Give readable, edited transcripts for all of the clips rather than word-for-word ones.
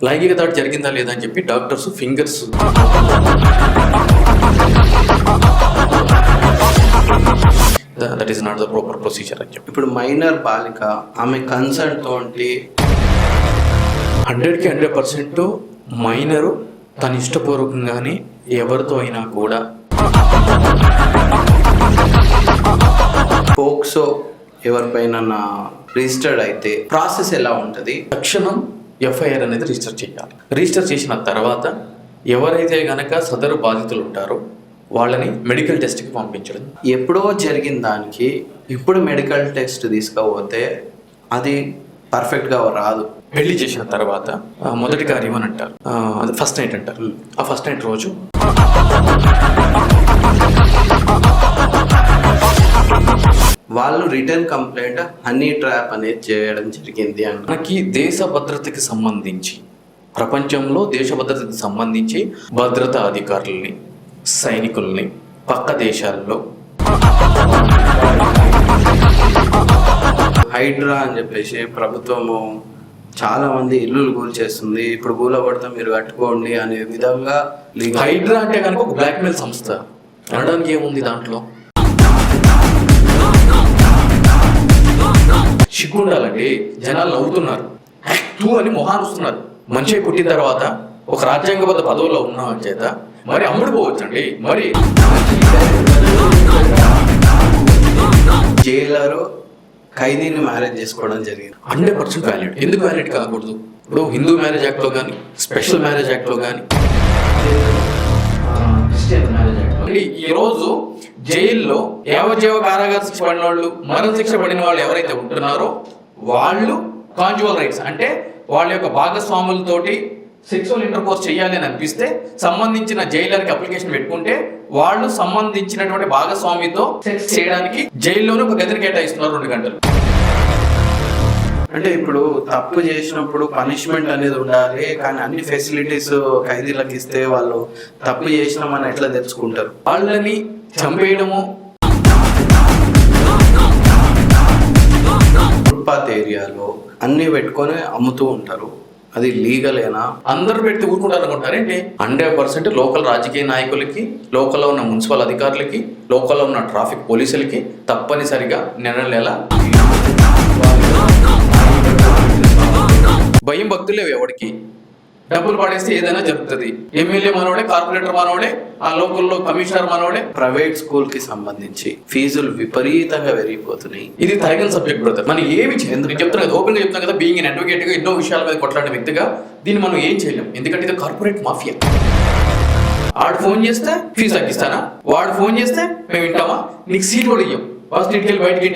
లైంగిక దాడి జరిగిందా లేదా అని చెప్పి doctors fingers that is not the proper procedure అని చెప్పి. ఇప్పుడు మైనర్ బాలిక ఆమె కన్సర్న్ తోటి 100కి 100% మైనరు తన ఇష్టపూర్వకంగానే ఎవరితో అయినా కూడా పోక్సో ఎవరిపైన రిజిస్టర్డ్ అయితే ప్రాసెస్ ఎలా ఉంటుంది? తక్షణం ఎఫ్ఐఆర్ అనేది రిజిస్టర్ చేయాలి. రిజిస్టర్ చేసిన తర్వాత ఎవరైతే గనక సదరు బాధితులు ఉంటారో వాళ్ళని మెడికల్ టెస్ట్కి పంపించడం. ఎప్పుడో జరిగిన దానికి ఇప్పుడు మెడికల్ టెస్ట్ తీసుకపోతే అది పర్ఫెక్ట్గా రాదు. పెళ్లి చేసిన తర్వాత మొదటి కార్యం అని అంటారు, అది ఫస్ట్ నైట్ అంటారు. ఆ ఫస్ట్ నైట్ రోజు వాళ్ళు రిటర్న్ కంప్లైంట్ హనీ ట్రాప్ అనేది చేయడం జరిగింది అని. మనకి దేశ భద్రతకి సంబంధించి, ప్రపంచంలో దేశ భద్రతకి సంబంధించి భద్రతా అధికారుల్ని, సైనికుల్ని పక్క దేశాల్లో హైడ్రా అని చెప్పేసి ప్రభుత్వము చాలా మంది ఇల్లులు కూల్చేస్తుంది. ఇప్పుడు కూలబడితే మీరు కట్టుకోండి అనే విధంగా హైడ్రా అంటే కనుక ఒక బ్లాక్మెయిల్ సంస్థ అనడానికి ఏముంది దాంట్లో? సిగ్గుండాలండి. జనాలు నవ్వుతున్నారు, తూ అని మొహానుస్తున్నారు. మనిషి పుట్టిన తర్వాత ఒక రాజ్యాంగబద్ధ పదవుల్లో ఉన్న చేత మరి అమ్ముడుపోవచ్చండి. మరి జైలరు ఖైదీని మ్యారేజ్ చేసుకోవడం జరిగింది. 100% వ్యాలిడ్. ఎందుకు వ్యాలిడ్ కాకూడదు? ఇప్పుడు హిందూ మ్యారేజ్ యాక్ట్లో కానీ, స్పెషల్ మ్యారేజ్ యాక్ట్లో కానీ, క్రిస్టియన్ మ్యారేజ్ యాక్ట్లో ఈరోజు జైల్లో యావజ్జీవ కారాగార శిక్ష పడిన వాళ్ళు, మరణ శిక్ష పడిన వాళ్ళు ఎవరైతే ఉంటున్నారో వాళ్ళు కాంజువల్ రైట్స్ అంటే వాళ్ళ యొక్క భాగస్వాములతోటి సెక్సువల్ ఇంటర్కోర్స్ చేయాలి అని అనిపిస్తే సంబంధించిన జైలర్కి అప్లికేషన్ పెట్టుకుంటే వాళ్ళు సంబంధించినటువంటి భాగస్వామితో సెక్స్ చేయడానికి జైల్లోనే ఒక గదిని కేటాయిస్తున్నారు 2 గంటలు. అంటే ఇప్పుడు తప్పు చేసినప్పుడు పనిష్మెంట్ అనేది ఉండాలి, కానీ అన్ని ఫెసిలిటీస్ ఖైదీలకు ఇస్తే వాళ్ళు తప్పు చేసినామని ఎట్లా తెలుసుకుంటారు? వాళ్ళని చంపేయడము, ఫుట్పాత్ ఏరియాలో అన్ని పెట్టుకొని అమ్ముతూ ఉంటారు. అది లీగలేనా? అందరూ పెడితే ఊరుకుంటారు అనుకుంటారేంటి? 100% లోకల్ రాజకీయ నాయకులకి, లోకల్లో ఉన్న మున్సిపల్ అధికారులకి, లోకల్లో ఉన్న ట్రాఫిక్ పోలీసులకి తప్పనిసరిగా నెల భయం భక్తులు లేవు ఎవరికి. డబ్బులు పడేస్తే ఏదైనా జరుగుతుంది. ఎమ్మెల్యే మనోడే, కార్పొరేటర్ మనోడే, ఆ లోకల్లో కమిషనర్ మనోడే. ప్రైవేట్ స్కూల్ కి సంబంధించి ఫీజులు విపరీతంగా పెరిగిపోతున్నాయి. ఇది తరగని సబ్జెక్ట్ బ్రదర్. మనం ఏమి చేయలేదు. నేను చెప్తాను కదా, ఓపెన్ గా చెప్తాను కదా, బీయింగ్ ఎన్ అడ్వకేట్ గా ఎన్నో విషయాల మీద కొట్లాడిన వ్యక్తిగా దీన్ని మనం ఏం చేయలేం. ఎందుకంటే ఇది కార్పొరేట్ మాఫియా. వాడు ఫోన్ చేస్తే ఫీజు తగ్గిస్తానా, వాడు ఫోన్ చేస్తే మేము వింటామా, నీకు సీట్ కూడా ఇయ్యం, ఫస్ట్ ఇంటికి వెళ్ళి బయటికి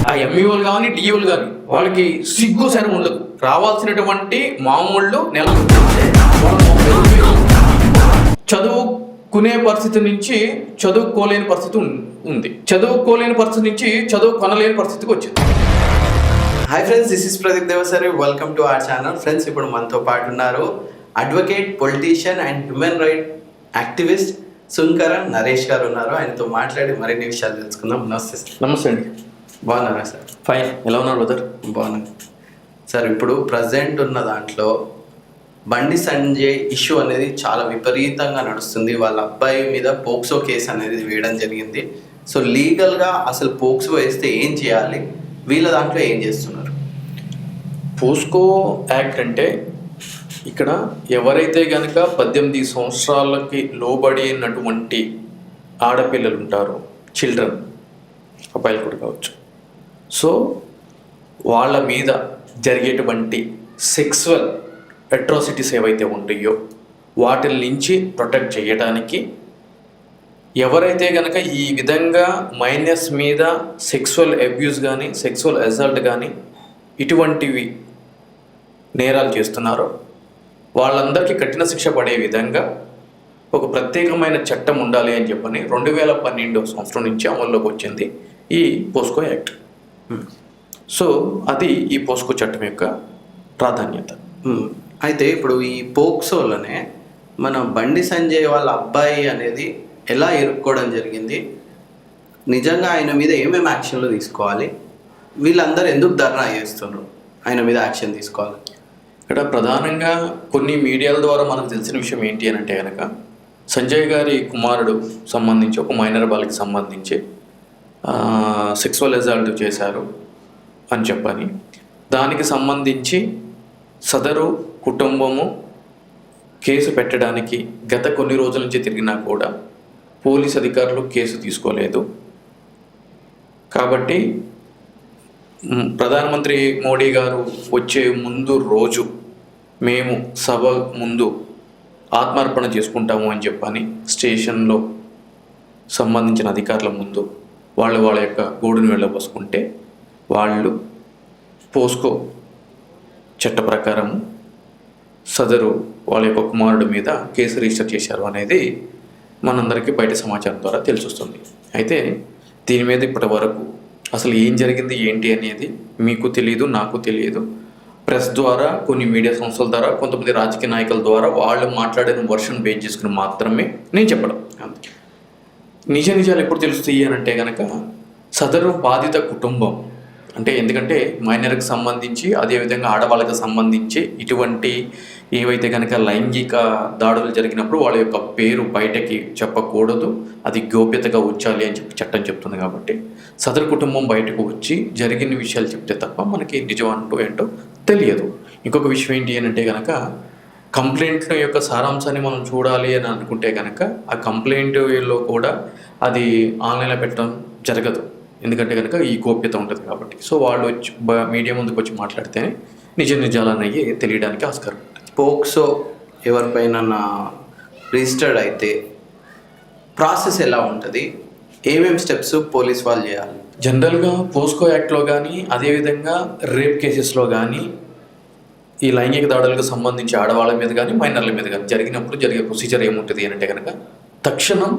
ఆ ఎంఈఓలు కానీ డిఈఓలు కానీ వాళ్ళకి సిగ్గు శరం ఉండదు. రావాల్సినటువంటి మామూళ్ళు నెల చదువుకునే పరిస్థితి నుంచి చదువుకోలేని పరిస్థితి ఉంది, చదువుకోలేని పరిస్థితి నుంచి చదువు కొనలేని పరిస్థితికి వచ్చింది. Hi friends, this is Pradeep Devasari. Welcome to our channel. Friends, ఇప్పుడు మనతో పాటు ఉన్నారు advocate, politician and human right activist Sunkaran Naresh garu ఉన్నారు. ఆయనతో మాట్లాడి మరిన్ని విషయాలు తెలుసుకుందాం. నమస్తే సార్. నమస్తే అండి. బాగున్నారా సార్? ఫైన్. ఎలా ఉన్నారు బ్రదర్? బాగున్నాను సార్. ఇప్పుడు ప్రజెంట్ ఉన్న దాంట్లో బండి సంజయ్ ఇష్యూ అనేది చాలా విపరీతంగా నడుస్తుంది. వాళ్ళ అబ్బాయి మీద పోక్సో కేసు అనేది వేయడం జరిగింది. సో లీగల్గా అసలు పోక్సో వేస్తే ఏం చేయాలి, వీళ్ళ దాంట్లో ఏం చేస్తున్నారు? పోస్కో యాక్ట్ అంటే ఇక్కడ ఎవరైతే కనుక 18 సంవత్సరాలకి లోబడినటువంటి ఆడపిల్లలు ఉంటారో, చిల్డ్రన్, అబ్బాయిలు కూడా కావచ్చు, సో వాళ్ళ మీద జరిగేటువంటి సెక్సువల్ అట్రాసిటీస్ ఏవైతే ఉంటాయో వాటి నుంచి ప్రొటెక్ట్ చేయడానికి ఎవరైతే కనుక ఈ విధంగా మైనర్స్ మీద సెక్సువల్ అబ్యూస్ కానీ, సెక్సువల్ అసాల్ట్ కానీ ఇటువంటివి నేరాలు చేస్తున్నారో వాళ్ళందరికీ కఠిన శిక్ష పడే విధంగా ఒక ప్రత్యేకమైన చట్టం ఉండాలి అని చెప్పని 2012 సంవత్సరం నుంచి అమల్లోకి వచ్చింది ఈ పోస్కో యాక్ట్. సో అది ఈ పోస్కో చట్టం యొక్క ప్రాధాన్యత. అయితే ఇప్పుడు ఈ పోక్సోలోనే మన బండి సంజయ్ వాళ్ళ అబ్బాయి అనేది ఎలా ఇరుక్కోవడం జరిగింది, నిజంగా ఆయన మీద ఏమేమి యాక్షన్లు తీసుకోవాలి, వీళ్ళందరూ ఎందుకు ధర్నా చేస్తున్నారు ఆయన మీద యాక్షన్ తీసుకోవాలి. ఇక్కడ ప్రధానంగా కొన్ని మీడియాల ద్వారా మనకు తెలిసిన విషయం ఏంటి అని అంటే కనుక సంజయ్ గారి కుమారుడు సంబంధించి ఒక మైనర్ బాలికి సంబంధించి సెక్సువల్ అసాల్ట్ చేశారు అని చెప్పని దానికి సంబంధించి సదరు కుటుంబము కేసు పెట్టడానికి గత కొన్ని రోజుల నుంచి తిరిగినా కూడా పోలీస్ అధికారులు కేసు తీసుకోలేదు. కాబట్టి ప్రధానమంత్రి మోడీ గారు వచ్చే ముందు రోజు మేము సభ ముందు ఆత్మార్పణ చేసుకుంటాము అని చెప్పని స్టేషన్లో సంబంధించిన అధికారుల ముందు వాళ్ళ యొక్క గోడును వెళ్ళబోసుకుంటే వాళ్ళు పోస్కో చట్ట ప్రకారం సదరు వాళ్ళ యొక్క కుమారుడు మీద కేసు రిజిస్టర్ చేశారు అనేది మనందరికీ బయట సమాచారం ద్వారా తెలిసొస్తుంది. అయితే దీని మీద ఇప్పటి వరకు అసలు ఏం జరిగింది ఏంటి అనేది మీకు తెలియదు, నాకు తెలియదు. ప్రెస్ ద్వారా, కొన్ని మీడియా సంస్థల ద్వారా, కొంతమంది రాజకీయ నాయకుల ద్వారా వాళ్ళు మాట్లాడిన వర్షన్ బేస్ చేసుకుని మాత్రమే నేను చెప్పడం. నిజాలు ఎప్పుడు తెలుస్తాయి అని అంటే కనుక సదరు బాధిత కుటుంబం అంటే ఎందుకంటే మైనర్కి సంబంధించి అదేవిధంగా ఆడవాళ్ళకి సంబంధించి ఇటువంటి ఏవైతే కనుక లైంగిక దాడులు జరిగినప్పుడు వాళ్ళ యొక్క పేరు బయటకి చెప్పకూడదు, అది గోప్యతగా ఉంచాలి అని చెప్పి చట్టం చెప్తుంది. కాబట్టి సదరు కుటుంబం బయటకు వచ్చి జరిగిన విషయాలు చెప్తే తప్ప మనకి నిజం అంటూ ఏంటో తెలియదు. ఇంకొక విషయం ఏంటి అని అంటే కనుక కంప్లైంట్ యొక్క సారాంశాన్ని మనం చూడాలి అని అనుకుంటే కనుక ఆ కంప్లైంట్లో కూడా అది ఆన్లైన్లో పెట్టడం జరగదు, ఎందుకంటే కనుక ఈ గోప్యత ఉంటుంది కాబట్టి. సో వాళ్ళు వచ్చి మీడియా ముందుకు వచ్చి మాట్లాడితేనే నిజాలన్నవి తెలియడానికి ఆస్కారం ఉంటుంది. పోక్సో ఎవరిపైన రిజిస్టర్డ్ అయితే ప్రాసెస్ ఎలా ఉంటుంది, ఏమేమి స్టెప్స్ పోలీస్ వాళ్ళు చేయాలి? జనరల్గా పోస్కో యాక్ట్లో కానీ అదేవిధంగా రేప్ కేసెస్లో కానీ ఈ లైంగిక దాడులకు సంబంధించి ఆడవాళ్ళ మీద కానీ మైనర్ల మీద కానీ జరిగినప్పుడు జరిగే ప్రొసీజర్ ఏముంటుంది అని అంటే కనుక తక్షణం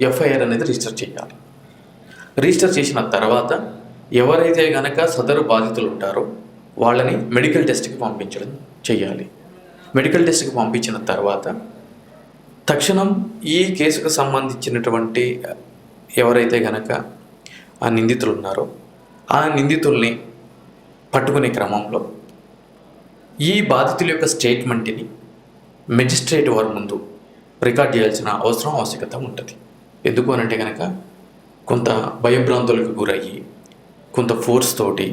ఎఫ్ఐఆర్ అనేది రిజిస్టర్ చేయాలి. రిజిస్టర్ చేసిన తర్వాత ఎవరైతే కనుక సదరు బాధితులు ఉంటారో వాళ్ళని మెడికల్ టెస్ట్కి పంపించడం చేయాలి. మెడికల్ టెస్ట్కి పంపించిన తర్వాత తక్షణం ఈ కేసుకు సంబంధించినటువంటి ఎవరైతే కనుక ఆ నిందితులు ఉన్నారో ఆ నిందితుల్ని పట్టుకునే క్రమంలో ఈ బాధితుల యొక్క స్టేట్మెంట్ని మెజిస్ట్రేట్ వారి ముందు రికార్డ్ చేయాల్సిన ఆవశ్యకత ఉంటుంది. ఎందుకు అనంటే కనుక కొంత భయభ్రాంతులకు గురయ్యి కొంత ఫోర్స్ తోటి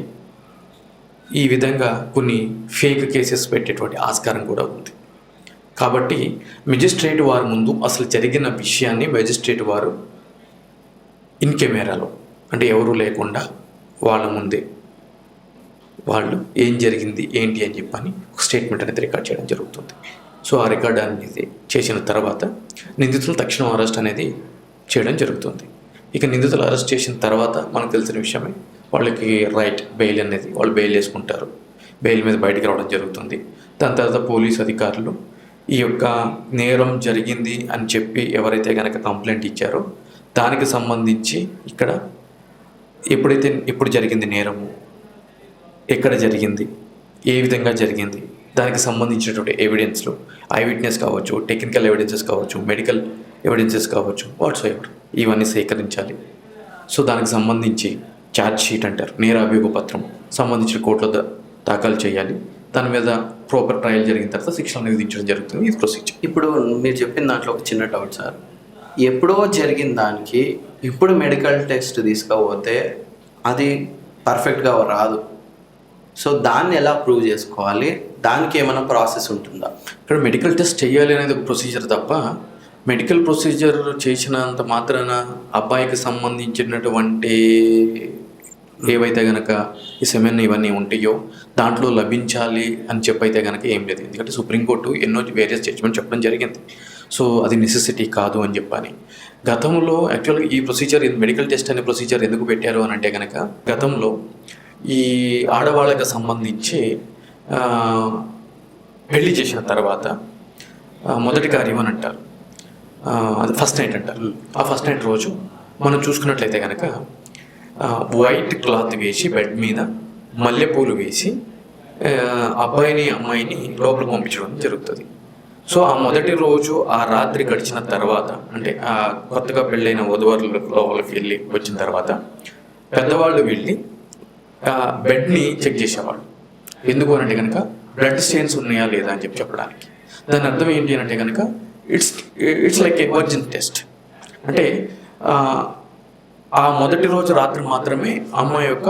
ఈ విధంగా కొన్ని ఫేక్ కేసెస్ పెట్టేటువంటి ఆస్కారం కూడా ఉంది. కాబట్టి మెజిస్ట్రేట్ వారి ముందు అసలు జరిగిన విషయాన్ని మెజిస్ట్రేట్ వారు ఇన్ కెమెరాలో అంటే ఎవరూ లేకుండా వాళ్ళ ముందే వాళ్ళు ఏం జరిగింది ఏంటి అని చెప్పని ఒక స్టేట్మెంట్ అనేది రికార్డ్ చేయడం జరుగుతుంది. సో ఆ రికార్డ్ అనేది చేసిన తర్వాత నిందితులు తక్షణం అరెస్ట్ అనేది చేయడం జరుగుతుంది. ఇక నిందితులు అరెస్ట్ చేసిన తర్వాత మనకు తెలిసిన విషయమే వాళ్ళకి రైట్ బెయిల్ అనేది వాళ్ళు బెయిల్ వేసుకుంటారు. బెయిల్ మీద బయటికి రావడం జరుగుతుంది. దాని తర్వాత పోలీస్ అధికారులు ఈ యొక్క నేరం జరిగింది అని చెప్పి ఎవరైతే కనుక కంప్లైంట్ ఇచ్చారో దానికి సంబంధించి ఇక్కడ ఎప్పుడు జరిగింది నేరము, ఎక్కడ జరిగింది, ఏ విధంగా జరిగింది, దానికి సంబంధించినటువంటి ఎవిడెన్స్లు, ఐ విట్నెస్ కావచ్చు, టెక్నికల్ ఎవిడెన్సెస్ కావచ్చు, మెడికల్ ఎవిడెన్సెస్ కావచ్చు, వాట్స్ ఎవర్ ఇవన్నీ సేకరించాలి. సో దానికి సంబంధించి ఛార్జ్ షీట్ అంటారు, నేర అభియోగ పత్రం సంబంధించిన కోర్టులో దాఖలు చేయాలి. దాని మీద ప్రాపర్ ట్రయల్ జరిగిన తర్వాత శిక్షణ విధించడం జరుగుతుంది. ఇది ప్రొసీజర్. ఇప్పుడు మీరు చెప్పిన దాంట్లో ఒక చిన్న డౌట్ సార్, ఎప్పుడో జరిగిన దానికి ఇప్పుడు మెడికల్ టెస్ట్ తీసుకపోతే అది పర్ఫెక్ట్గా రాదు. సో దాన్ని ఎలా ప్రూవ్ చేసుకోవాలి, దానికి ఏమైనా ప్రాసెస్ ఉంటుందా? ఇక్కడ మెడికల్ టెస్ట్ చేయాలి అనేది ఒక ప్రొసీజర్ తప్ప మెడికల్ ప్రొసీజర్ చేసినంత మాత్రాన అబ్బాయికి సంబంధించినటువంటి ఏవైతే కనుక ఈ సెమెన్ ఇవన్నీ ఉంటాయో దాంట్లో లభించాలి అని చెప్పైతే కనుక ఏం లేదు. ఎందుకంటే సుప్రీంకోర్టు ఎన్నో వేరియస్ జడ్జిమెంట్ చెప్పడం జరిగింది. సో అది నెసెసిటీ కాదు అని చెప్పని గతంలో యాక్చువల్గా ఈ ప్రొసీజర్ మెడికల్ టెస్ట్ అనే ప్రొసీజర్ ఎందుకు పెట్టారు అని అంటే కనుక గతంలో ఈ ఆడవాళ్ళకి సంబంధించి పెళ్లి చేసిన తర్వాత మొదటి కార్యం అని అంటారు, అది ఫస్ట్ నైట్ అంటారు. ఆ ఫస్ట్ నైట్ రోజు మనం చూసుకున్నట్లయితే కనుక వైట్ క్లాత్ వేసి బెడ్ మీద మల్లెపూలు వేసి అబ్బాయిని అమ్మాయిని లోపలికి పంపించడం జరుగుతుంది. సో ఆ మొదటి రోజు ఆ రాత్రి గడిచిన తర్వాత అంటే ఆ కొత్తగా పెళ్ళైన వధువరుల లోపలికి వెళ్ళి వచ్చిన తర్వాత పెద్దవాళ్ళు వెళ్ళి బెడ్ని చెక్ చేసేవాళ్ళు. ఎందుకు అంటే కనుక బ్లడ్ స్టెయిన్స్ ఉన్నాయా లేదా అని చెప్పడానికి. దాని అర్థం ఏంటి అంటే కనుక it's like A virgin test. అంటే ఆ మొదటి రోజు రాత్రి మాత్రమే అమ్మాయి యొక్క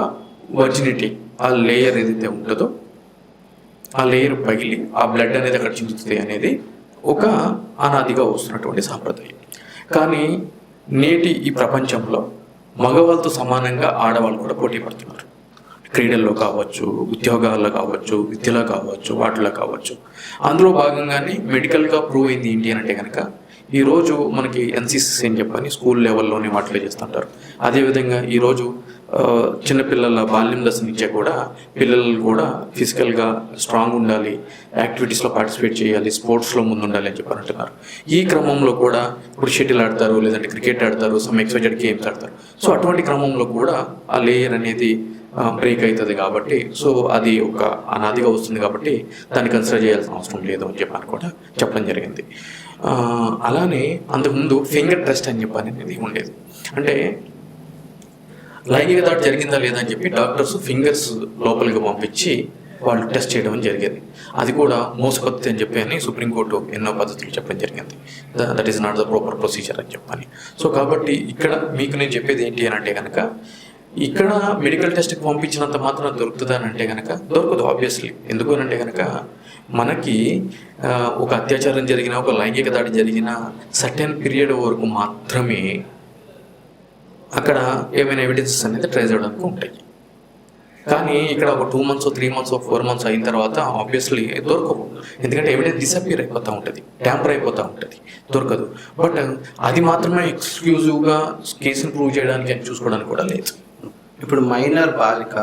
వర్జినిటీ, ఆ లేయర్ ఏదైతే ఉంటుందో ఆ లేయర్ పగిలి ఆ బ్లడ్ అనేది అక్కడ చిందుతుంది అనేది ఒక అనాదిగా వస్తున్నటువంటి సాంప్రదాయం. కానీ నేటి ఈ ప్రపంచంలో మగవాళ్ళతో సమానంగా ఆడవాళ్ళు కూడా పోటీ పడుతున్నారు. క్రీడల్లో కావచ్చు, ఉద్యోగాల్లో కావచ్చు, విద్యలో కావచ్చు, వాటిలో కావచ్చు. అందులో భాగంగానే మెడికల్గా ప్రూవ్ అయింది ఏంటి అంటే కనుక ఈరోజు మనకి ఎన్సిసి అని చెప్పని స్కూల్ లెవెల్లోనే వాటిలో చేస్తుంటారు. అదేవిధంగా ఈరోజు చిన్నపిల్లల బాల్యం దశ నుంచే కూడా పిల్లలు కూడా ఫిజికల్గా స్ట్రాంగ్ ఉండాలి, యాక్టివిటీస్లో పార్టిసిపేట్ చేయాలి, స్పోర్ట్స్లో ముందు ఉండాలి అని చెప్పి అంటున్నారు. ఈ క్రమంలో కూడా ఇప్పుడు షటిల్ ఆడతారు, లేదంటే క్రికెట్ ఆడతారు, సమ్ ఎక్సైటెడ్ గేమ్స్ ఆడతారు. సో అటువంటి క్రమంలో కూడా ఆ లేయర్ అనేది బ్రేక్ అవుతుంది కాబట్టి, సో అది ఒక అనాదిగా వస్తుంది కాబట్టి దాన్ని కన్సిడర్ చేయాల్సిన అవసరం లేదు అని చెప్పని కూడా చెప్పడం జరిగింది. అలానే అంతకుముందు ఫింగర్ టెస్ట్ అని చెప్పని అనేది ఉండేది. అంటే లైంగిక దాడి జరిగిందా లేదా అని చెప్పి డాక్టర్స్ ఫింగర్స్ లోపలికి పంపించి వాళ్ళు టెస్ట్ చేయడం జరిగేది. అది కూడా మోసపద్ధతి అని చెప్పి అని సుప్రీంకోర్టు ఎన్నో పద్ధతులు చెప్పడం జరిగింది. That is not the proper procedure అని చెప్పని. సో కాబట్టి ఇక్కడ మీకు నేను చెప్పేది ఏంటి అని అంటే కనుక ఇక్కడ మెడికల్ టెస్ట్కి పంపించినంత మాత్రం దొరుకుతుందా అని అంటే కనుక దొరకదు ఆబ్వియస్లీ. ఎందుకు అని అంటే కనుక మనకి ఒక అత్యాచారం జరిగిన, ఒక లైంగిక దాడి జరిగిన సర్టెన్ పీరియడ్ వరకు మాత్రమే అక్కడ ఏమైనా ఎవిడెన్సెస్ అనేది ట్రేస్ చేయడానికి ఉంటాయి. కానీ ఇక్కడ ఒక 2 months 3 months 4 months అయిన తర్వాత ఆబ్వియస్లీ దొరకవు. ఎందుకంటే ఎవిడెన్స్ డిసపియర్ అయిపోతూ ఉంటుంది, ట్యాంపర్ అయిపోతూ ఉంటుంది, దొరకదు. బట్ అది మాత్రమే ఎక్స్క్లూజివ్గా కేసును ప్రూవ్ చేయడానికి అని చూసుకోవడానికి కూడా లేదు. ఇప్పుడు మైనర్ బాలిక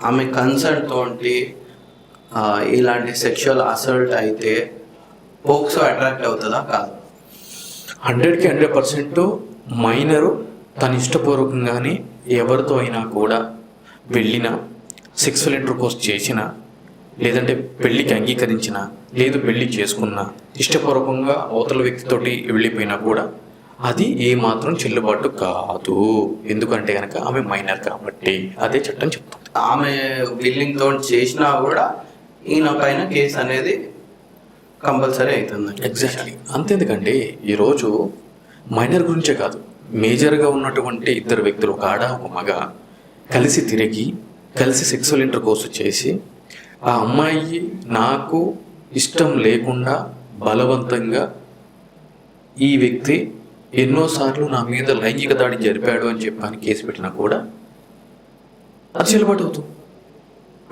ఆమె కన్సర్న్ తోటి ఇలాంటి సెక్షువల్ అసల్ట్ అయితే పోక్సో అట్రాక్ట్ అవుతుందా కాదు? 100కి 100% మైనరు తన ఇష్టపూర్వకంగానే ఎవరితో అయినా కూడా వెళ్ళిన, సెక్సువల్ ఇంటర్కోర్స్ చేసిన, లేదంటే పెళ్ళికి అంగీకరించిన, లేదు పెళ్ళి చేసుకున్న, ఇష్టపూర్వకంగా అవతల వ్యక్తితోటి వెళ్ళిపోయినా కూడా అది ఏమాత్రం చెల్లుబాటు కాదు. ఎందుకంటే కనుక ఆమె మైనర్ కాబట్టి అదే చట్టం చెప్తుంది. ఆమె విల్లింగ్ తో చేసినా కూడా ఈయన పైన కేసు అనేది కంపల్సరీ అవుతుంది. ఎగ్జాక్ట్లీ. అంతేందుకంటే ఈరోజు మైనర్ గురించే కాదు, మేజర్గా ఉన్నటువంటి ఇద్దరు వ్యక్తులు, ఒక ఆడ ఒక మగ, కలిసి తిరిగి కలిసి సెక్సువల్ ఇంటర్కోర్స్ చేసి ఆ అమ్మాయి నాకు ఇష్టం లేకుండా బలవంతంగా ఈ వ్యక్తి ఎన్నోసార్లు నా మీద లైంగిక దాడి జరిపాడు అని చెప్పని కేసు పెట్టినా కూడా అది చెల్లుబాటు అవుతుంది.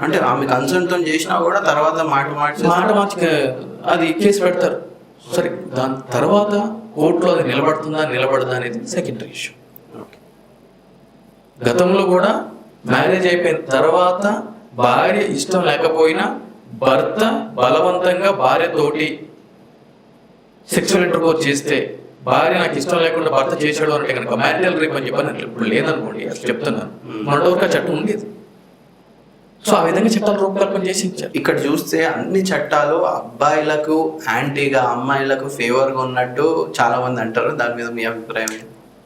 అంటే ఆమె కన్సర్న్తో చేసినా కూడా తర్వాత మాట మార్చి అది కేసు పెడతారు. సరే, దాని తర్వాత కోర్టులో అది నిలబడదా అనేది సెకండరీ ఇష్యూ. గతంలో కూడా మ్యారేజ్ అయిపోయిన తర్వాత భార్య ఇష్టం లేకపోయినా భర్త బలవంతంగా భార్యతోటి సెక్సువల్ ఇంటర్కోర్స్ చేస్తే భార్య నాకు ఇష్టం లేకుండా భర్త చేశాడు అంటే కనుక మ్యారిటల్ రేప్ అని చెప్పని ఇప్పుడు లేదనుకోండి, అసలు చెప్తున్నాను. మొన్నటివరకు ఆ చట్టం ఉండేది. సో ఆ విధంగా చట్టాలు రూపకల్పన చేసి ఇచ్చారు. ఇక్కడ చూస్తే అన్ని చట్టాలు అబ్బాయిలకు యాంటీగా అమ్మాయిలకు ఫేవర్గా ఉన్నట్టు చాలా మంది అంటారు. దాని మీద మీ అభిప్రాయం?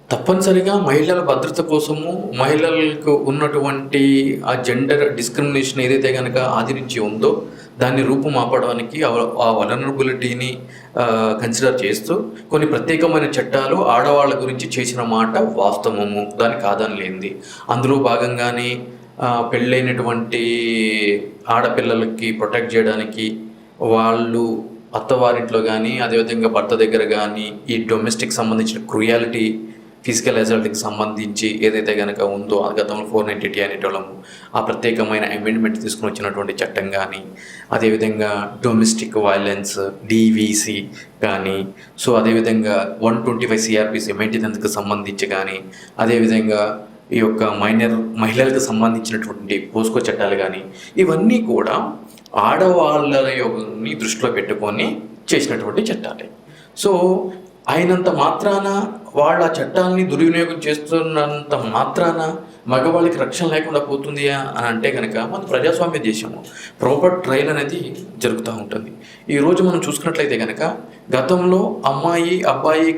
తప్పనిసరిగా మహిళల భద్రత కోసము, మహిళలకు ఉన్నటువంటి ఆ జెండర్ డిస్క్రిమినేషన్ ఏదైతే కనుక ఆదరించి ఉందో దాన్ని రూపుమాపడానికి, ఆ వలనరబిలిటీని కన్సిడర్ చేస్తూ కొన్ని ప్రత్యేకమైన చట్టాలు ఆడవాళ్ళ గురించి చేసిన మాట వాస్తవము, దాన్ని కాదని లేనిది. అందులో భాగంగానే పెళ్ళైనటువంటి ఆడపిల్లలకి ప్రొటెక్ట్ చేయడానికి వాళ్ళు అత్తవారింట్లో కానీ, అదేవిధంగా భర్త దగ్గర కానీ ఈ డొమెస్టిక్ సంబంధించిన క్రూయాలిటీ, ఫిజికల్ అసల్ట్కి సంబంధించి ఏదైతే కనుక ఉందో గతంలో 490 అనేటోళ్ళము ఆ ప్రత్యేకమైన అమెండ్మెంట్ తీసుకుని వచ్చినటువంటి చట్టం కానీ, అదేవిధంగా డొమెస్టిక్ వైలెన్స్ డివిసి కానీ, సో అదేవిధంగా 125 CRPC మెయింటెనెన్స్కి సంబంధించి కానీ, అదేవిధంగా ఈ యొక్క మహిళలకు సంబంధించినటువంటి పోస్కో చట్టాలు కానీ, ఇవన్నీ కూడా ఆడవాళ్ళని దృష్టిలో పెట్టుకొని చేసినటువంటి చట్టాలే. సో అయినంత మాత్రాన వాళ్ళు ఆ చట్టాలని దుర్వినియోగం చేస్తున్నంత మాత్రాన మగవాళ్ళకి రక్షణ లేకుండా పోతుంది అని అంటే కనుక మన ప్రజాస్వామ్య దేశము, ప్రాపర్ ట్రయల్ అనేది జరుగుతూ ఉంటుంది. ఈరోజు మనం చూసుకున్నట్లయితే కనుక గతంలో అమ్మాయి అబ్బాయి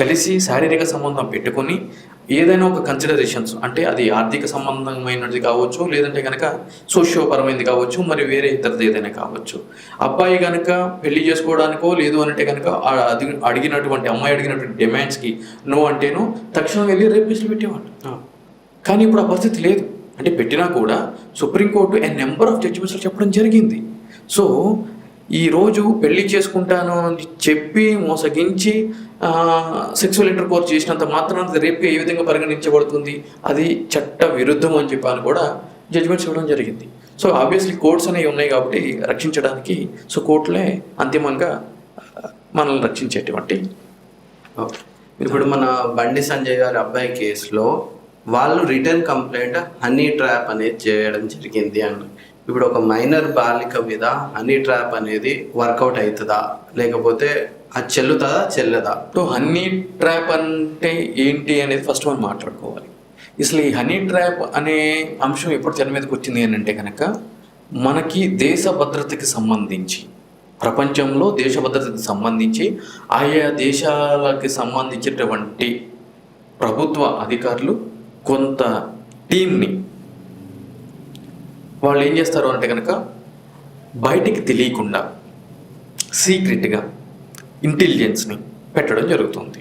కలిసి శారీరక సంబంధం పెట్టుకొని ఏదైనా ఒక కన్సిడరేషన్స్ అంటే అది ఆర్థిక సంబంధమైనది కావచ్చు, లేదంటే కనుక సోషియోపరమైనది కావచ్చు, మరి వేరే ఇతరది ఏదైనా కావచ్చు. అబ్బాయి కనుక పెళ్లి చేసుకోవడానికో లేదు అంటే కనుక అమ్మాయి అడిగినటువంటి డిమాండ్స్కి నో అంటేనో తక్షణం వెళ్ళి రేపిస్టులు పెట్టేవాళ్ళు. కానీ ఇప్పుడు ఆ పరిస్థితి లేదు. అంటే పెట్టినా కూడా సుప్రీంకోర్టు నెంబర్ ఆఫ్ జడ్జిమెంట్స్ చెప్పడం జరిగింది. సో ఈరోజు పెళ్లి చేసుకుంటాను అని చెప్పి మోసగించి సెక్సువల్ ఇంటర్కోర్స్ చేసినంత మాత్రాన రేపు ఏ విధంగా పరిగణించబడుతుంది, అది చట్ట విరుద్ధం అని చెప్పాను కూడా జడ్జిమెంట్స్ ఇవ్వడం జరిగింది. సో ఆబ్వియస్లీ కోర్ట్స్ అనేవి ఉన్నాయి కాబట్టి రక్షించడానికి సో కోర్టులే అంతిమంగా మనల్ని రక్షించేటువంటి. ఇప్పుడు మన బండి సంజయ్ గారి అబ్బాయి కేసులో వాళ్ళు రిటర్న్ కంప్లైంట్ హనీ ట్రాప్ అనేది చేయడం జరిగింది అని. ఇప్పుడు ఒక మైనర్ బాలిక మీద హనీ ట్రాప్ అనేది వర్కౌట్ అవుతుందా, లేకపోతే అది చెల్లదా? సో హనీ ట్రాప్ అంటే ఏంటి అనేది ఫస్ట్ మనం మాట్లాడుకోవాలి. అసలు ఈ హనీ ట్రాప్ అనే అంశం ఎప్పుడు తెర మీదకి వచ్చింది అని అంటే కనుక మనకి దేశ భద్రతకి సంబంధించి, ప్రపంచంలో దేశ భద్రతకి సంబంధించి ఆయా దేశాలకి సంబంధించినటువంటి ప్రభుత్వ అధికారులు కొంత టీంని వాళ్ళు ఏం చేస్తారు అంటే కనుక బయటికి తెలియకుండా సీక్రెట్గా ఇంటెలిజెన్స్ని పెట్టడం జరుగుతుంది.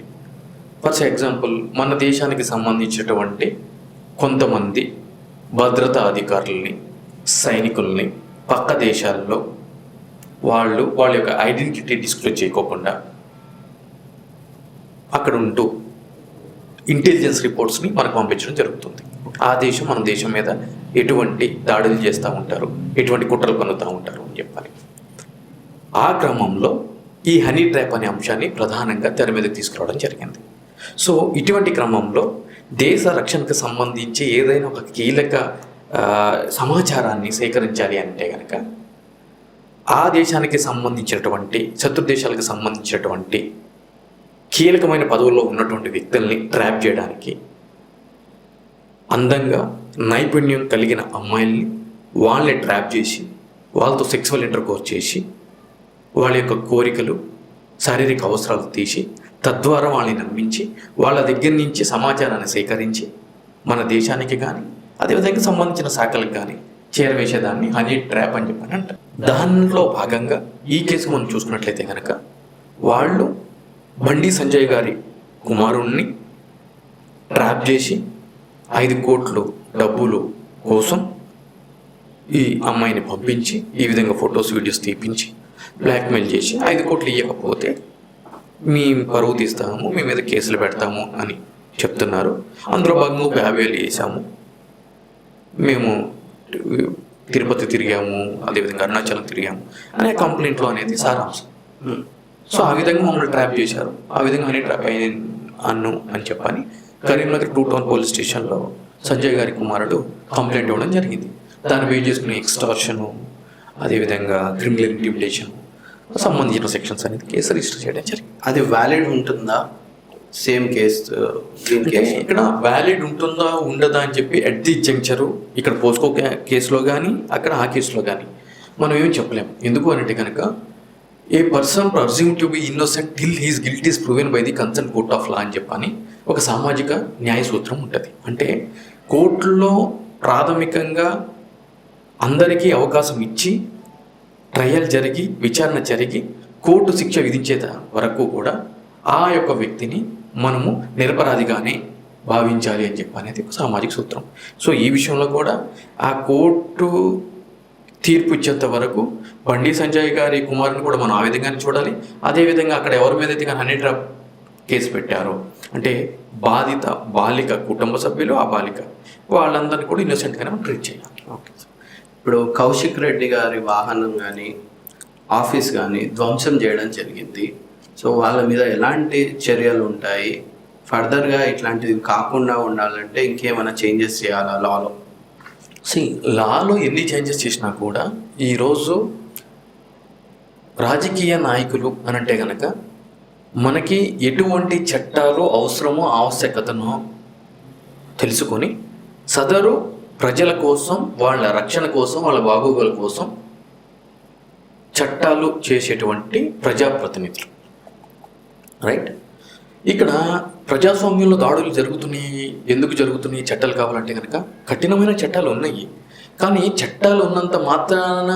ఫర్ ఎగ్జాంపుల్ మన దేశానికి సంబంధించినటువంటి కొంతమంది భద్రతా అధికారుల్ని, సైనికుల్ని పక్క దేశాల్లో వాళ్ళ యొక్క ఐడెంటిటీ డిస్క్లోజ్ చేయకోకుండా అక్కడ ఉంటూ ఇంటెలిజెన్స్ రిపోర్ట్స్ని మనకు పంపించడం జరుగుతుంది. ఆ దేశం మన దేశం మీద ఎటువంటి దాడులు చేస్తూ ఉంటారు, ఎటువంటి కుట్రలు పన్నుతూ ఉంటారు అని చెప్పాలి. ఆ క్రమంలో ఈ హనీ ట్రాప్ అనే అంశాన్ని ప్రధానంగా తెర మీదకి తీసుకురావడం జరిగింది. సో ఇటువంటి క్రమంలో దేశ రక్షణకు సంబంధించి ఏదైనా ఒక కీలక సమాచారాన్ని సేకరించాలి అంటే కనుక ఆ దేశానికి సంబంధించినటువంటి శత్రు దేశాలకు సంబంధించినటువంటి కీలకమైన పదవుల్లో ఉన్నటువంటి వ్యక్తుల్ని ట్రాప్ చేయడానికి అందంగా నైపుణ్యం కలిగిన అమ్మాయిల్ని వాళ్ళని ట్రాప్ చేసి వాళ్ళతో సెక్సువల్ ఇంటర్కోర్స్ చేసి వాళ్ళ యొక్క కోరికలు, శారీరక అవసరాలు తీసి తద్వారా వాళ్ళని నమ్మించి వాళ్ళ దగ్గర నుంచి సమాచారాన్ని సేకరించి మన దేశానికి కానీ అదేవిధంగా సంబంధించిన శాఖలకు కానీ చేరవేసేదాన్ని హనీ ట్రాప్ అని చెప్పని అంటారు. దానిలో భాగంగా ఈ కేసు మనం చూసుకున్నట్లయితే కనుక వాళ్ళు బండి సంజయ్ గారి కుమారుణ్ణి ట్రాప్ చేసి 5 కోట్లు డబ్బులు కోసం ఈ అమ్మాయిని పంపించి ఈ విధంగా ఫొటోస్, వీడియోస్ తీపించి బ్లాక్మెయిల్ చేసి 5 కోట్లు ఇవ్వకపోతే మీ పరువు తీస్తాము, మీ మీద కేసులు పెడతాము అని చెప్తున్నారు. అందులో భాగంగా 50,000 వేసాము, మేము తిరుపతి తిరిగాము, అదేవిధంగా అరుణాచలం తిరిగాము అనే కంప్లైంట్లో అనేది సారాంశం. సో ఆ విధంగా మమ్మల్ని ట్రాప్ చేశారు, ఆ విధంగా హనీ ట్రాప్ అన్ను అని చెప్పని కరీంనగర్ 2 టౌన్ పోలీస్ స్టేషన్లో సంజయ్ గారి కుమారుడు కంప్లైంట్ ఇవ్వడం జరిగింది. దాన్ని బేస్ చేసుకుని ఎక్స్టార్షను, అదేవిధంగా క్రిమినల్ ఇంటిమిడేషన్ సంబంధించిన సెక్షన్స్ అనేది కేసు రిజిస్టర్ చేయడం జరిగింది. అది వ్యాలిడ్ ఉంటుందా? సేమ్ కేసు ఇక్కడ వ్యాలిడ్ ఉంటుందా ఉండదా అని చెప్పి అట్ ది జంక్చరు ఇక్కడ పోస్కో కేసులో కానీ అక్కడ ఆ కేసులో కానీ మనం ఏమి చెప్పలేము. ఎందుకు అంటే కనుక a person presume to be innocent till his guilt is proven by the concern court of law అని చెప్పని ఒక సామాజిక న్యాయ సూత్రం ఉంటుంది. అంటే కోర్టులో ప్రాథమికంగా అందరికీ అవకాశం ఇచ్చి ట్రయల్ జరిగి విచారణ జరిగి కోర్టు శిక్ష విధించే వరకు కూడా ఆ యొక్క వ్యక్తిని మనము నిరపరాధిగానే భావించాలి అని చెప్పి అనేది ఒక సామాజిక సూత్రం. సో ఈ విషయంలో కూడా ఆ కోర్టు తీర్పు ఇచ్చేంత వరకు బండి సంజయ్ గారి కుమారుని కూడా మనం ఆ విధంగానే చూడాలి. అదేవిధంగా అక్కడ ఎవరి మీద అయితే హనీ ట్రాప్ కేసు పెట్టారో అంటే బాధిత బాలిక కుటుంబ సభ్యులు, ఆ బాలిక వాళ్ళందరినీ కూడా ఇన్నోసెంట్గానే మనం ట్రీట్ చేయాలి. ఓకే. ఇప్పుడు కౌశిక్ రెడ్డి గారి వాహనం కానీ ఆఫీస్ కానీ ధ్వంసం చేయడం జరిగింది. సో వాళ్ళ మీద ఎలాంటి చర్యలు ఉంటాయి? ఫర్దర్గా ఇట్లాంటివి కాకుండా ఉండాలంటే ఇంకేమైనా చేంజెస్ చేయాలా లాలో? లాలో ఎన్ని చేంజెస్ చేసినా కూడా ఈరోజు రాజకీయ నాయకులు అని అంటే కనుక మనకి ఎటువంటి చట్టాలు అవసరమో ఆవశ్యకతనో తెలుసుకొని సదరు ప్రజల కోసం, వాళ్ళ రక్షణ కోసం, వాళ్ళ బాగోగుల కోసం చట్టాలు చేసేటువంటి ప్రజాప్రతినిధులు, రైట్? ఇక్కడ ప్రజాస్వామ్యంలో దాడులు జరుగుతున్నాయి, ఎందుకు జరుగుతున్నాయి చట్టాలు కావాలంటే కనుక కఠినమైన చట్టాలు ఉన్నాయి. కానీ చట్టాలు ఉన్నంత మాత్రాన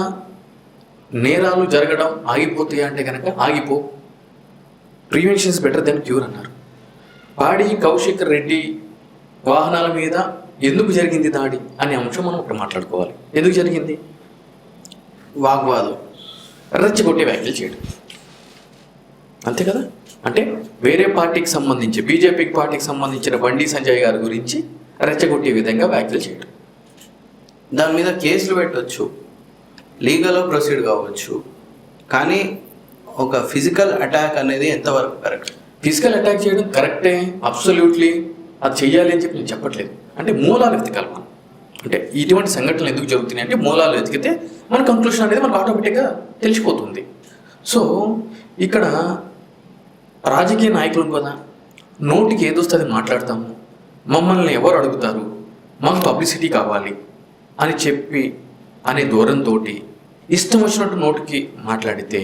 నేరాలు జరగడం ఆగిపోతాయి అంటే కనుక ఆగిపో. Prevention is better than cure అన్నారు. పాడి కౌశిక్ రెడ్డి వాహనాల మీద ఎందుకు జరిగింది దాడి అనే అంశం మనం ఇప్పుడు మాట్లాడుకోవాలి. ఎందుకు జరిగింది? వాగ్వాదం, రెచ్చగొట్టే వ్యాఖ్యలు చేయడం, అంతే కదా. అంటే వేరే పార్టీకి సంబంధించి బీజేపీ పార్టీకి సంబంధించిన బండి సంజయ్ గారి గురించి రెచ్చగొట్టే విధంగా వ్యాఖ్యలు చేయడం. దాని మీద కేసులు పెట్టవచ్చు, లీగల్లో ప్రొసీడ్ కావచ్చు. కానీ ఒక ఫిజికల్ అటాక్ అనేది ఎంతవరకు కరెక్ట్? ఫిజికల్ అటాక్ చేయడం కరెక్టే, అబ్సల్యూట్లీ అది చెయ్యాలి అని చెప్పి నేను చెప్పట్లేదు. అంటే మూలాలు వెతకాలి మనం. అంటే ఇటువంటి సంఘటనలు ఎందుకు జరుగుతున్నాయి అంటే మూలాలు వెతికితే మన కంక్లూషన్ అనేది మనకు ఆటోమేటిక్గా తెలిసిపోతుంది. సో ఇక్కడ రాజకీయ నాయకులు కదా, నోటికి ఏదొస్తుంది మాట్లాడతాము, మమ్మల్ని ఎవరు అడుగుతారు, మాకు పబ్లిసిటీ కావాలి అని చెప్పి అనే ధోరణితో ఇష్టం వచ్చినట్టు నోటికి మాట్లాడితే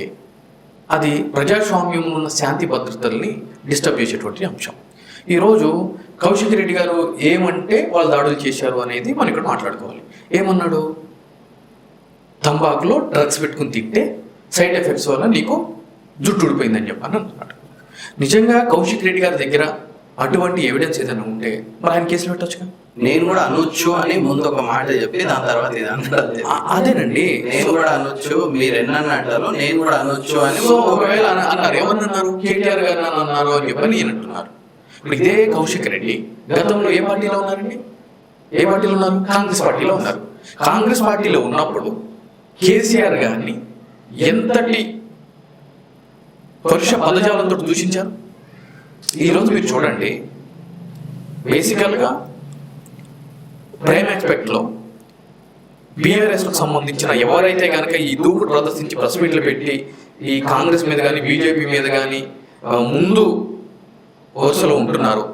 అది ప్రజాస్వామ్యంలో ఉన్న శాంతి భద్రతల్ని డిస్టర్బ్ చేసేటువంటి అంశం. ఈరోజు కౌశిక్ రెడ్డి గారు ఏమంటే వాళ్ళు దాడులు చేశారు అనేది మనం ఇక్కడ మాట్లాడుకోవాలి. ఏమన్నాడు? తంబాకులో డ్రగ్స్ పెట్టుకుని తింటే సైడ్ ఎఫెక్ట్స్ వల్ల నీకు జుట్టు ఊడిపోయిందని చెప్పని అన్నాడు. నిజంగా కౌశిక్ రెడ్డి గారి దగ్గర అటువంటి ఎవిడెన్స్ ఏదైనా ఉంటే మరి ఆయన కేసులు పెట్టొచ్చుగా. నేను కూడా అనొచ్చు అని ముందు ఒక మాట చెప్పి దాని తర్వాత ఇది అదేనండి, నేను కూడా అనొచ్చు, మీరు ఎన్నట్టారు నేను కూడా అనొచ్చు అని. సో ఒకవేళ అన్నారు, ఏమన్నారు, కేటీఆర్ గారు అన్నారు అని చెప్పని ఈయన అంటున్నారు. ఇప్పుడు ఇదే కౌశిక్ రెడ్డి గతంలో ఏ పార్టీలో ఉన్నారండి? ఏ పార్టీలో ఉన్నారు? కాంగ్రెస్ పార్టీలో ఉన్నారు. కాంగ్రెస్ పార్టీలో ఉన్నప్పుడు కేసీఆర్ గారిని ఎంతటి పరుష పదజాలంతో దూషించారు. ఈరోజు మీరు చూడండి, బేసికల్గా ప్రైమ్ ఆస్పెక్ట్లో బీఆర్ఎస్కు సంబంధించిన ఎవరైతే కనుక ఈ దూకుడు ప్రదర్శించి ప్రెస్ మీట్లు పెట్టి ఈ కాంగ్రెస్ మీద కానీ బీజేపీ మీద కానీ ముందు వరుసలో ఉంటున్నారు,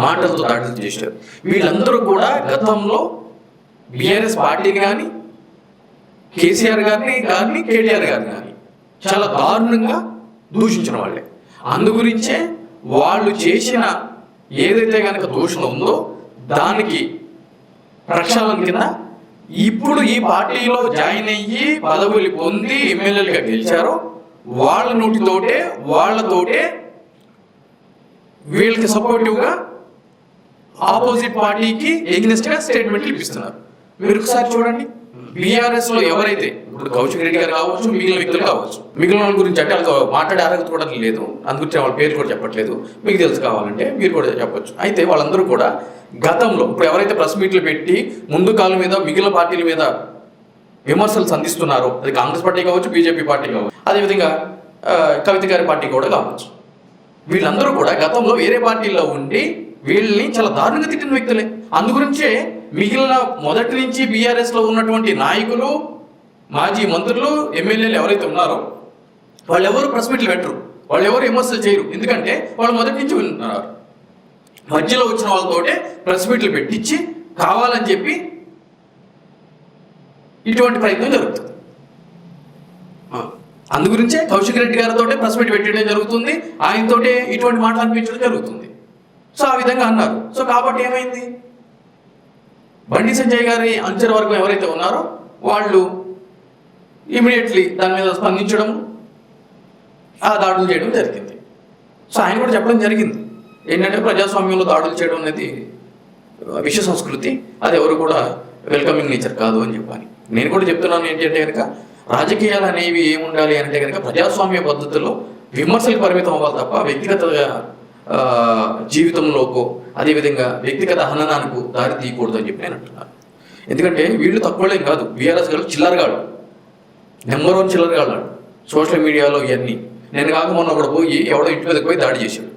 మాటలతో దాడులు చేశారు, వీళ్ళందరూ కూడా గతంలో బీఆర్ఎస్ పార్టీని కానీ కేసీఆర్ గారిని కానీ కేటీఆర్ గారిని కానీ చాలా దారుణంగా దూషించిన వాళ్ళే. అందుగురించే వాళ్ళు చేసిన ఏదైతే కనుక దూషణ ఉందో దానికి ప్రక్షాళన కింద ఇప్పుడు ఈ పార్టీలో జాయిన్ అయ్యి పదవులు పొంది ఎమ్మెల్యేలుగా గెలిచారో వాళ్ళ నోటితోటే వాళ్ళతోటే వీళ్ళకి సపోర్టివ్గా ఆపోజిట్ పార్టీకి ఎగ్నెస్ట్గా స్టేట్మెంట్లు ఇప్పిస్తున్నారు. మీరు ఒకసారి చూడండి, బీఆర్ఎస్ లో ఎవరైతే ఇప్పుడు కౌశిక్ రెడ్డి గారు కావచ్చు, మిగిలిన వ్యక్తులు కావచ్చు, మిగిలిన వాళ్ళ గురించి అంటే వాళ్ళతో మాట్లాడే అర్హత కూడా లేదు, అందుగురించి వాళ్ళ పేరు కూడా చెప్పట్లేదు, మీకు తెలుసు కావాలంటే మీరు కూడా చెప్పొచ్చు. అయితే వాళ్ళందరూ కూడా గతంలో ఇప్పుడు ఎవరైతే ప్రెస్ మీట్లు పెట్టి ముందు కాలం మీద మిగిలిన పార్టీల మీద విమర్శలు సంధిస్తున్నారో, అది కాంగ్రెస్ పార్టీ కావచ్చు, బీజేపీ పార్టీ కావచ్చు, అదేవిధంగా కవిత గారి పార్టీ కూడా కావచ్చు, వీళ్ళందరూ కూడా గతంలో వేరే పార్టీల్లో ఉండి వీళ్ళని చాలా దారుణంగా తిట్టిన వ్యక్తులే. అందుగురించే మిగిలిన మొదటి నుంచి బీఆర్ఎస్ లో ఉన్నటువంటి నాయకులు, మాజీ మంత్రులు, ఎమ్మెల్యేలు ఎవరైతే ఉన్నారో వాళ్ళు ఎవరు ప్రెస్ మీట్లు పెట్టరు, వాళ్ళు ఎవరు విమర్శలు చేయరు. ఎందుకంటే వాళ్ళు మొదటి నుంచి ఉన్నారు. మధ్యలో వచ్చిన వాళ్ళతోటే ప్రెస్ మీట్లు పెట్టించి కావాలని చెప్పి ఇటువంటి ప్రయత్నం జరుగుతుంది. అందుగురించే కౌశిక్ రెడ్డి గారితో ప్రెస్ మీట్ పెట్టడం జరుగుతుంది, ఆయనతోటే ఇటువంటి మాటలు అనిపించడం జరుగుతుంది. సో ఆ విధంగా అన్నారు. సో కాబట్టి ఏమైంది, బండి సంజయ్ గారి అంచనా వర్గం ఎవరైతే ఉన్నారో వాళ్ళు ఇమీడియట్లీ దాని మీద స్పందించడం, ఆ దాడులు చేయడం జరిగింది. సో ఆయన కూడా చెప్పడం జరిగింది ఏంటంటే ప్రజాస్వామ్యంలో దాడులు చేయడం అనేది విశ్వ సంస్కృతి, అది ఎవరు కూడా వెల్కమింగ్ నేచర్ కాదు అని చెప్పాలి. నేను కూడా చెప్తున్నాను ఏంటంటే కనుక రాజకీయాలు అనేవి ఏముండాలి అంటే కనుక ప్రజాస్వామ్య పద్ధతిలో విమర్శలకు పరిమితం అవ్వాలి తప్ప వ్యక్తిగత జీవితంలోకో అదేవిధంగా వ్యక్తిగత హననానికి దారి తీయకూడదు అని చెప్పి నేను అంటున్నాను. ఎందుకంటే వీళ్ళు తక్కువలేం కాదు, బీఆర్ఎస్ గారు చిల్లరగాడు, నెంబర్ 1 చిల్లరగాడు సోషల్ మీడియాలో ఇవన్నీ. నేను కాక మొన్న ఒకడు పోయి ఎవడో ఇంటి మీదకి పోయి దాడి చేశాడు,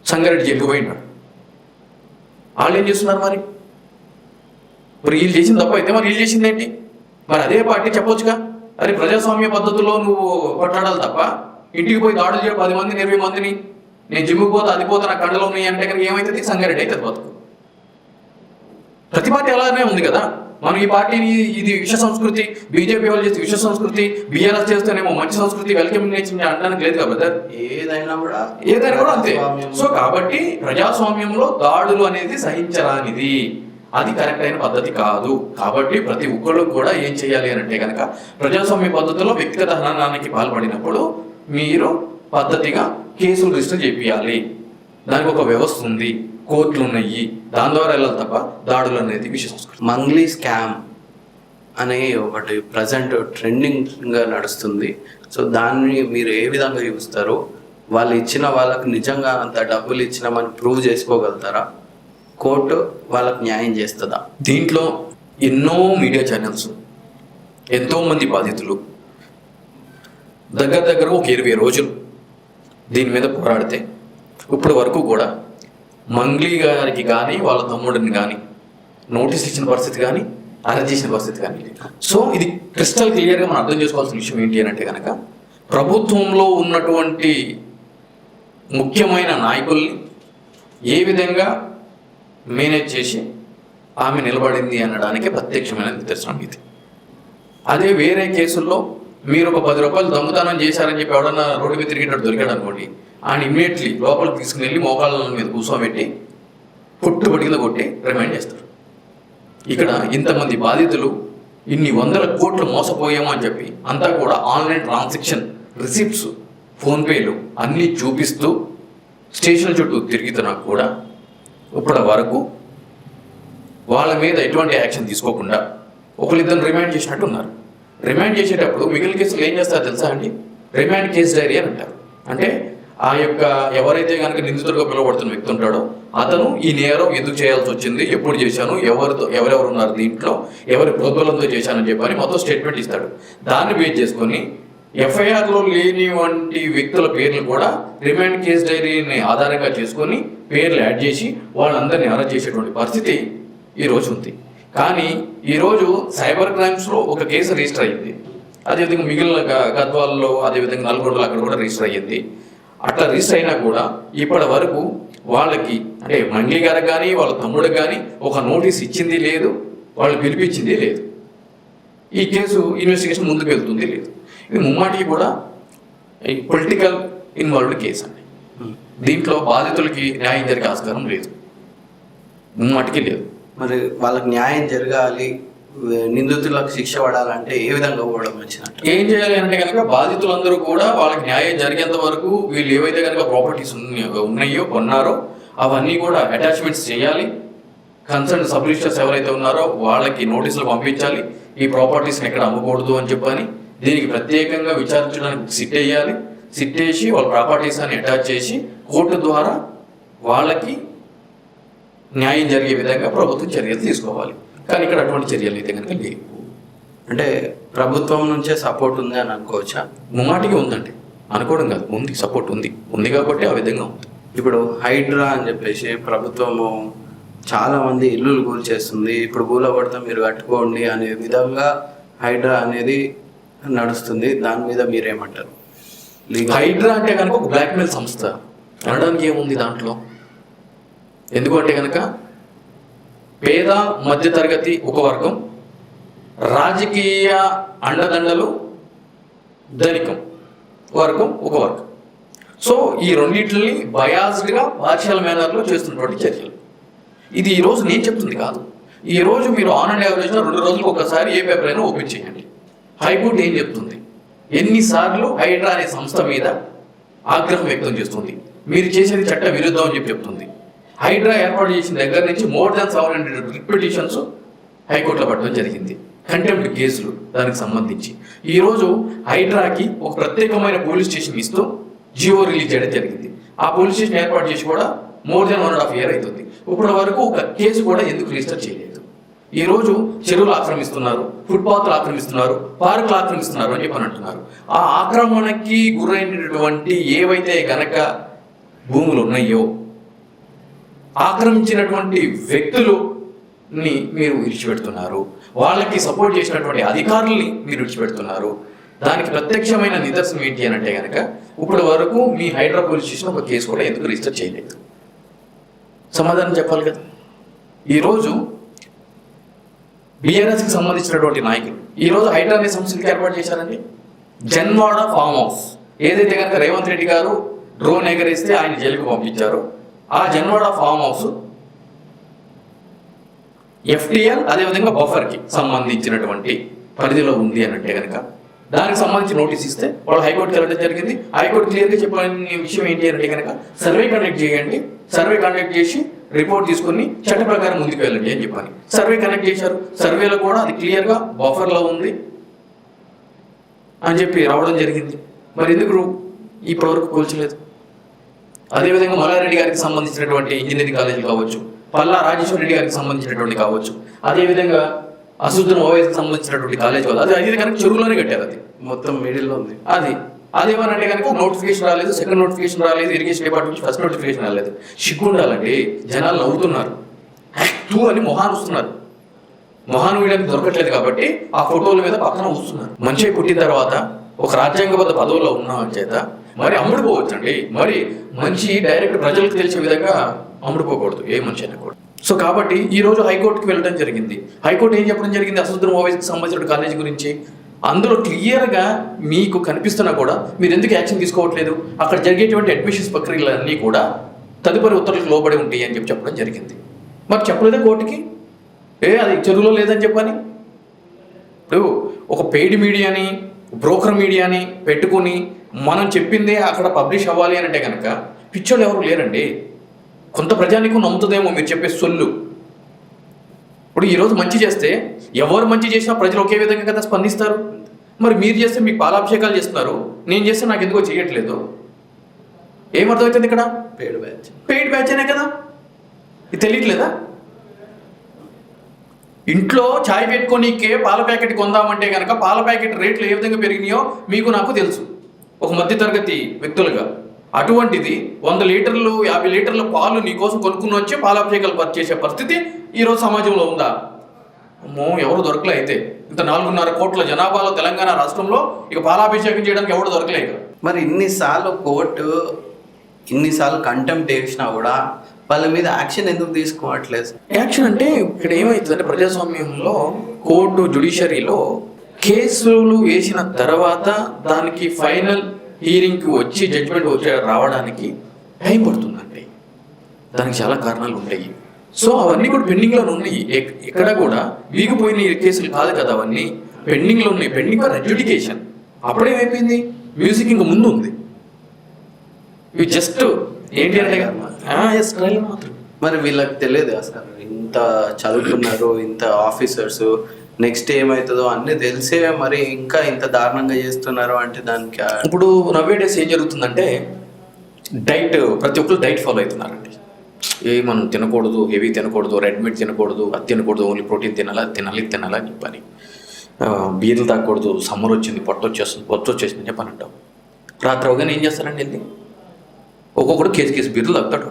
సంగారెడ్డి జైలుకి పోయినాడు. వాళ్ళు ఏం చేస్తున్నారు మరి? వీళ్ళు చేసింది తప్ప అయితే మరి వీళ్ళు చేసింది ఏంటి? మరి అదే పార్టీ చెప్పొచ్చుగా, అరే ప్రజాస్వామ్య పద్ధతిలో నువ్వు కొట్లాడాలి తప్ప ఇంటికి పోయి దాడులు చేయడం 10 మందిని 20 మందిని, నేను జిమ్కి పోతే అది పోతే నా కండలో ఉన్నాయి అంటే కనుక ఏమవుతుంది? సంగారెడ్డి అయితే బతుకు. ప్రతి పార్టీ అలానే ఉంది కదా. మనం ఈ పార్టీని ఇది విష సంస్కృతి, బీజేపీ వాళ్ళు చేస్తే విష సంస్కృతి, బీఆర్ఎస్ చేస్తేనేమో మంచి సంస్కృతి, వెల్కమింగ్ నేచర్ అనడానికి లేదు కదా బ్రదర్. ఏదైనా కూడా అంతే. సో కాబట్టి ప్రజాస్వామ్యంలో దాడులు అనేది సహించరానిది, అది కరెక్ట్ అయిన పద్ధతి కాదు. కాబట్టి ప్రతి ఒక్కళ్ళు కూడా ఏం చేయాలి అని అంటే కనుక ప్రజాస్వామ్య పద్ధతిలో వ్యక్తిగత హననానికి పాల్పడినప్పుడు మీరు పద్ధతిగా కేసులు రిజిస్టర్ చేయాలి. దానికి ఒక వ్యవస్థ ఉంది, కోర్టులు ఉన్నాయి, దాని ద్వారా వెళ్ళాలి తప్ప దాడులు అనేది విషయ సంస్కృతి. మంగ్లీ స్కామ్ అనే ఒకటి ప్రజెంట్ ట్రెండింగ్గా నడుస్తుంది. సో దాన్ని మీరు ఏ విధంగా చూస్తారు? వాళ్ళు ఇచ్చిన వాళ్ళకు నిజంగా అంత డబ్బులు ఇచ్చినామని ప్రూవ్ చేసుకోగలుగుతారా? కోర్టు వాళ్ళకు న్యాయం చేస్తుందా? దీంట్లో ఎన్నో మీడియా ఛానల్స్, ఎంతోమంది బాధితులు దగ్గర ఒక 20 రోజులు దీని మీద పోరాడితే ఇప్పటి వరకు కూడా మంగ్లీ గారికి కానీ వాళ్ళ తమ్ముడిని కానీ నోటీస్ ఇచ్చిన పరిస్థితి కానీ అరెస్ట్ చేసిన పరిస్థితి కానీ లేదు. సో ఇది క్రిస్టల్ క్లియర్గా మనం అర్థం చేసుకోవాల్సిన విషయం ఏంటి అని అంటే కనుక ప్రభుత్వంలో ఉన్నటువంటి ముఖ్యమైన నాయకుల్ని ఏ విధంగా మేనేజ్ చేసి ఆమె నిలబడింది అనడానికి ప్రత్యక్షమైన నిదర్శనం ఇది. అదే వేరే కేసుల్లో మీరు ఒక 10 రూపాయలు దొంగతనం చేశారని చెప్పి ఎవడన్నా రోడ్డు మీద తిరిగేటట్టు దొరికాడు అనుకోండి, ఆయన ఇమ్మీడియట్లీ లోపలికి తీసుకుని వెళ్ళి మోకాళ్ళ మీద కూర్చోబెట్టి పుట్టుబడి కింద కొట్టి రిమైండ్ చేస్తారు. ఇక్కడ ఇంతమంది బాధితులు ఇన్ని 100 కోట్లు మోసపోయాము అని చెప్పి అంతా కూడా ఆన్లైన్ ట్రాన్సాక్షన్ రిసిప్ట్స్, ఫోన్పేలు అన్నీ చూపిస్తూ స్టేషన్ చుట్టూ తిరుగుతున్నా కూడా ఇప్పటి వరకు వాళ్ళ మీద ఎటువంటి యాక్షన్ తీసుకోకుండా ఒకరిద్దరు రిమాండ్ చేసినట్టు ఉన్నారు. రిమాండ్ చేసేటప్పుడు మిగిలిన కేసులు ఏం చేస్తారో తెలుసా అండి? రిమాండ్ కేసు డైరీ అని అంటారు. అంటే ఆ యొక్క ఎవరైతే కనుక నిందితుడిగా పిలువబడుతున్న వ్యక్తి ఉంటాడో అతను ఈ నేరం ఎందుకు చేయాల్సి వచ్చింది, ఎప్పుడు చేశాను, ఎవరెవరు ఉన్నారు దీంట్లో, ఎవరి ప్రోద్బలంతో చేశానని చెప్పని మొత్తం స్టేట్మెంట్ ఇస్తాడు. దాన్ని బేస్ చేసుకొని ఎఫ్ఐఆర్లో లేని వంటి వ్యక్తుల పేర్లు కూడా రిమాండ్ కేసు డైరీని ఆధారంగా చేసుకొని పేర్లు యాడ్ చేసి వాళ్ళందరినీ అరెస్ట్ చేసేటువంటి పరిస్థితి ఈరోజు ఉంది. కానీ ఈరోజు సైబర్ క్రైమ్స్లో ఒక కేసు రిజిస్టర్ అయ్యింది, అదేవిధంగా మిగిలిన గద్వాల్లో, అదేవిధంగా నల్గొండలో అక్కడ కూడా రిజిస్టర్ అయ్యింది. అట్లా రిజిస్టర్ అయినా కూడా ఇప్పటి వరకు వాళ్ళకి అంటే మంగ్లీ గారికి కానీ వాళ్ళ తమ్ముడికి కానీ ఒక నోటీస్ ఇచ్చింది లేదు, వాళ్ళు పిలిపించింది లేదు. ఈ కేసు ఇన్వెస్టిగేషన్ ముందుకు వెళ్తుంది లేదు. ఇది ముమ్మాటికి కూడా పొలిటికల్ ఇన్వాల్వ్డ్ కేసు అండి. దీంట్లో బాధితులకి న్యాయం జరిగే ఆస్కారం లేదు, ముమ్మాటికి లేదు. మరి వాళ్ళకి న్యాయం జరగాలి, నిందితులకు శిక్ష పడాలంటే ఏ విధంగా పోవడం మంచిదంట? ఏం చేయాలి అంటే కనుక బాధితులందరూ కూడా వాళ్ళకి న్యాయం జరిగేంత వరకు వీళ్ళు ఏవైతే కనుక ప్రాపర్టీస్ ఉన్నాయో కొన్నారో అవన్నీ కూడా అటాచ్మెంట్స్ చేయాలి. కన్సర్న్ సబ్ రిజిస్టర్స్ ఎవరైతే ఉన్నారో వాళ్ళకి నోటీసులు పంపించాలి, ఈ ప్రాపర్టీస్ని ఎక్కడ అమ్మకూడదు అని చెప్పని. దీనికి ప్రత్యేకంగా విచారించడానికి సిట్ వేయాలి. సిట్ వేసి వాళ్ళ ప్రాపర్టీస్ అని అటాచ్ చేసి కోర్టు ద్వారా వాళ్ళకి న్యాయం జరిగే విధంగా ప్రభుత్వం చర్యలు తీసుకోవాలి. కానీ ఇక్కడ అటువంటి చర్యలు అయితే కనుక లేవు. అంటే ప్రభుత్వం నుంచే సపోర్ట్ ఉంది అని అనుకోవచ్చా? ముమ్మాటికి ఉందండి, అనుకోవడం కాదు, ఉంది, సపోర్ట్ ఉంది కాబట్టి ఆ విధంగా ఉంది. ఇప్పుడు హైడ్రా అని చెప్పేసి ప్రభుత్వము చాలా మంది ఇల్లులు కూల్చేస్తుంది, ఇప్పుడు కూలబడితే మీరు కట్టుకోండి అనే విధంగా హైడ్రా అనేది నడుస్తుంది. దాని మీద మీరేమంటారు? హైడ్రా అంటే కనుక ఒక బ్లాక్మెయిల్ సంస్థ అనడానికి ఏముంది దాంట్లో? ఎందుకంటే కనుక పేద మధ్యతరగతి ఒక వర్గం, రాజకీయ అండదండలు ధనికం వర్గం ఒక వర్గం. సో ఈ రెండింటిని బయాస్డ్గా పార్షియల్ మేనర్లో చేస్తున్నటువంటి చర్యలు. ఇది ఈరోజు నేను చెప్తుంది కాదు. ఈరోజు మీరు ఆన్ అండ్ యావరేజ్లో 2 రోజులకు ఒకసారి ఏ పేపర్ అయినా ఓపెన్ చేయండి. హైకోర్టు ఏం చెప్తుంది, ఎన్నిసార్లు హైడ్రా అనే సంస్థ మీద ఆగ్రహం వ్యక్తం చేస్తుంది, మీరు చేసేది చట్ట విరుద్ధం అని చెప్తుంది. హైడ్రా ఏర్పాటు చేసిన దగ్గర నుంచి మోర్ దాన్ 700 రిట్ పిటిషన్స్ హైకోర్టులో పడడం జరిగింది, కంటెంప్ట్ కేసులు దానికి సంబంధించి. ఈరోజు హైడ్రాకి ఒక ప్రత్యేకమైన పోలీస్ స్టేషన్ ఇస్తూ జియో రిలీజ్ చేయడం జరిగింది. ఆ పోలీస్ స్టేషన్ ఏర్పాటు చేసి కూడా మోర్ దాన్ 1.5 year అవుతుంది. ఇప్పటి వరకు ఒక కేసు కూడా ఎందుకు రిజిస్టర్ చేయలేదు? ఈరోజు చెరువులు ఆక్రమిస్తున్నారు, ఫుట్పాత్లు ఆక్రమిస్తున్నారు, పార్కులు ఆక్రమిస్తున్నారు అని చెప్పని అంటున్నారు. ఆ ఆక్రమణకి గురైనటువంటి ఏవైతే గనక భూములు ఉన్నాయో ఆక్రమించినటువంటి వ్యక్తులని మీరు విడిచిపెడుతున్నారు, వాళ్ళకి సపోర్ట్ చేసినటువంటి అధికారుల్ని మీరు విడిచిపెడుతున్నారు. దానికి ప్రత్యక్షమైన నిదర్శనం ఏంటి అని అంటే కనుక ఇప్పటి వరకు మీ హైడ్రా పోలీస్ స్టేషన్ ఒక కేసు కూడా ఎందుకు రిజిస్టర్ చేయలేదు? సమాధానం చెప్పాలి కదా. ఈరోజు BRS కి సంబంధించినటువంటి నాయకులు ఈ రోజు హైడ్రా అనే సంస్థకి ఏర్పాటు చేశారండి. జన్వాడ ఫామ్ హౌస్ ఏదైతే కనుక రేవంత్ రెడ్డి గారు డ్రోన్ ఎగరేస్తే ఆయన జైలుకు పంపించారు, ఆ జన్వాడ ఫామ్ హౌస్ FTL అదేవిధంగా బఫర్కి సంబంధించినటువంటి పరిధిలో ఉంది అని అంటే కనుక దానికి సంబంధించి నోటీస్ ఇస్తే వాళ్ళు హైకోర్టుకి వెళ్ళడం జరిగింది. హైకోర్టు క్లియర్గా చెప్పిన విషయం ఏంటి అంటే కనుక సర్వే కండక్ట్ చేయండి, సర్వే కండక్ట్ చేసి రిపోర్ట్ తీసుకుని చట్ట ప్రకారం ముందుకు వెళ్ళండి అని చెప్పని సర్వే కండక్ట్ చేశారు. సర్వేలో కూడా అది క్లియర్గా బఫర్లో ఉంది అని చెప్పి రావడం జరిగింది. మరి ఎందుకు ఇప్పటివరకు కూల్చలేదు? అదేవిధంగా మల్లారెడ్డి గారికి సంబంధించినటువంటి ఇంజనీరింగ్ కాలేజీలు కావచ్చు, పల్లా రాజేశ్వర రెడ్డి గారికి సంబంధించినటువంటి కావచ్చు, అదేవిధంగా అసదుద్దీన్ ఓవైసీకి సంబంధించినటువంటి కాలేజ్ కాదు, అది కనుక చెరువులోనే కట్టారు. అది మొత్తం మిడిల్లో ఉంది. అదేమనంటే కనుక నోటిఫికేషన్ రాలేదు, సెకండ్ నోటిఫికేషన్ రాలేదు, ఇరిగేషన్ డిపార్ట్మెంట్ ఫస్ట్ నోటిఫికేషన్ రాలేదు. సిగ్గుండాలండి, జనాలు నవ్వుతున్నారు, టూ అని మొహాన్ వస్తున్నారు. మొహాన్ వీయడానికి దొరకట్లేదు కాబట్టి ఆ ఫోటోల మీద పక్కన వస్తున్నారు. మనిషి పుట్టిన తర్వాత ఒక రాజ్యాంగబద్ధ పదవుల్లో ఉన్న చేత మరి అమ్ముడుపోవచ్చు అండి. మరి మనిషి డైరెక్ట్ ప్రజలకు తెలిసే విధంగా అమ్ముడుపోకూడదు ఏ మనిషి అయినా కూడా. సో కాబట్టి ఈ రోజు హైకోర్టుకి వెళ్ళడం జరిగింది. హైకోర్టు ఏం చెప్పడం జరిగింది అసదుద్దీన్ ఓవైసీకి సంబంధించిన కాలేజీ గురించి? అందులో క్లియర్గా మీకు కనిపిస్తున్నా కూడా మీరు ఎందుకు యాక్షన్ తీసుకోవట్లేదు, అక్కడ జరిగేటువంటి అడ్మిషన్స్ ప్రక్రియలన్నీ కూడా తదుపరి ఉత్తర్వులకు లోబడి ఉంటాయి అని చెప్పడం జరిగింది. మరి చెప్పలేదా కోర్టుకి? అది చెరువులో లేదని చెప్పని. ఇప్పుడు ఒక పెయిడ్ మీడియాని, బ్రోకర్ మీడియాని పెట్టుకుని మనం చెప్పిందే అక్కడ పబ్లిష్ అవ్వాలి అని అంటే కనుక పిచ్చోళ్ళు ఎవరు లేరండి. కొంత ప్రజానికి నమ్ముతుందేమో మీరు చెప్పే సొల్లు. ఇప్పుడు ఈరోజు మంచి చేస్తే ఎవరు మంచి చేసినా ప్రజలు ఒకే విధంగా కదా స్పందిస్తారు. మరి మీరు చేస్తే మీకు పాలాభిషేకాలు చేస్తున్నారు, నేను చేస్తే నాకు ఎందుకో చేయట్లేదు. ఏమర్థమవుతుంది ఇక్కడ? పెయిడ్ బ్యాచ్ అనే కదా, ఇది తెలియట్లేదా? ఇంట్లో ఛాయ్ పెట్టుకోనీకే పాల ప్యాకెట్ కొందామంటే కనుక పాల ప్యాకెట్ రేట్లు ఏ విధంగా పెరిగినాయో మీకు నాకు తెలుసు ఒక మధ్యతరగతి వ్యక్తులుగా. అటువంటిది 100 లీటర్లు 50 లీటర్ల పాలు నీకోసం కొనుక్కుని వచ్చి పాలాభిషేకాలు చేసే పరిస్థితి ఈరోజు సమాజంలో ఉందా? అమ్మో, ఎవరు దొరకలే. అయితే ఇంత 4.5 కోట్ల జనాభాలో తెలంగాణ రాష్ట్రంలో ఇక పాలాభిషేకం చేయడానికి ఎవరు దొరకలేదు. మరి ఇన్నిసార్లు కోర్టు ఇన్నిసార్లు కంటెంప్ట్ చేసినా కూడా వాళ్ళ మీద యాక్షన్ ఎందుకు తీసుకోవట్లేదు? యాక్షన్ అంటే ఇక్కడ ఏమవుతుందంటే ప్రజాస్వామ్యంలో కోర్టు జ్యుడిషియరీలో కేసులు వేసిన తర్వాత దానికి ఫైనల్ హీరింగ్కి వచ్చి జడ్జిమెంట్ వచ్చే రావడానికి టైం పడుతుందండి. దానికి చాలా కారణాలు ఉంటాయి. సో అవన్నీ కూడా పెండింగ్లో ఉన్నాయి. ఎక్కడ కూడా వీగిపోయిన కేసులు కాదు కదా, అవన్నీ పెండింగ్లో ఉన్నాయి. Pending for adjudication. అప్పుడేమైపోయింది, మ్యూజిక్ ఇంకా ముందు ఉంది. ఇవి జస్ట్ ఏంటి అంటే మాత్రం. మరి వీళ్ళకి తెలియదు అసలు ఇంత చదువుకున్నారు, ఇంత ఆఫీసర్స్, నెక్స్ట్ ఏమవుతుందో అన్నీ తెలిసే మరి ఇంకా ఇంత దారుణంగా చేస్తున్నారు అంటే దానికి ఇప్పుడు నవ్వే డేస్ ఏం జరుగుతుందంటే డైట్, ప్రతి ఒక్కరు డైట్ ఫాలో అవుతున్నారండి. మనం తినకూడదు, హెవీ తినకూడదు, రెడ్ మీట్ తినకూడదు, అది తినకూడదు, ఓన్లీ ప్రోటీన్ తినాలి అని చెప్పని. బీర్లు తాగకూడదు, సమ్మర్ వచ్చింది, పొట్టు వచ్చేసింది చెప్పని అంటాం. రాత్రి అవగానే ఏం చేస్తారండి వెళ్ళి ఒక్కొక్కడు కేసు బీర్లు తాగుతాడు.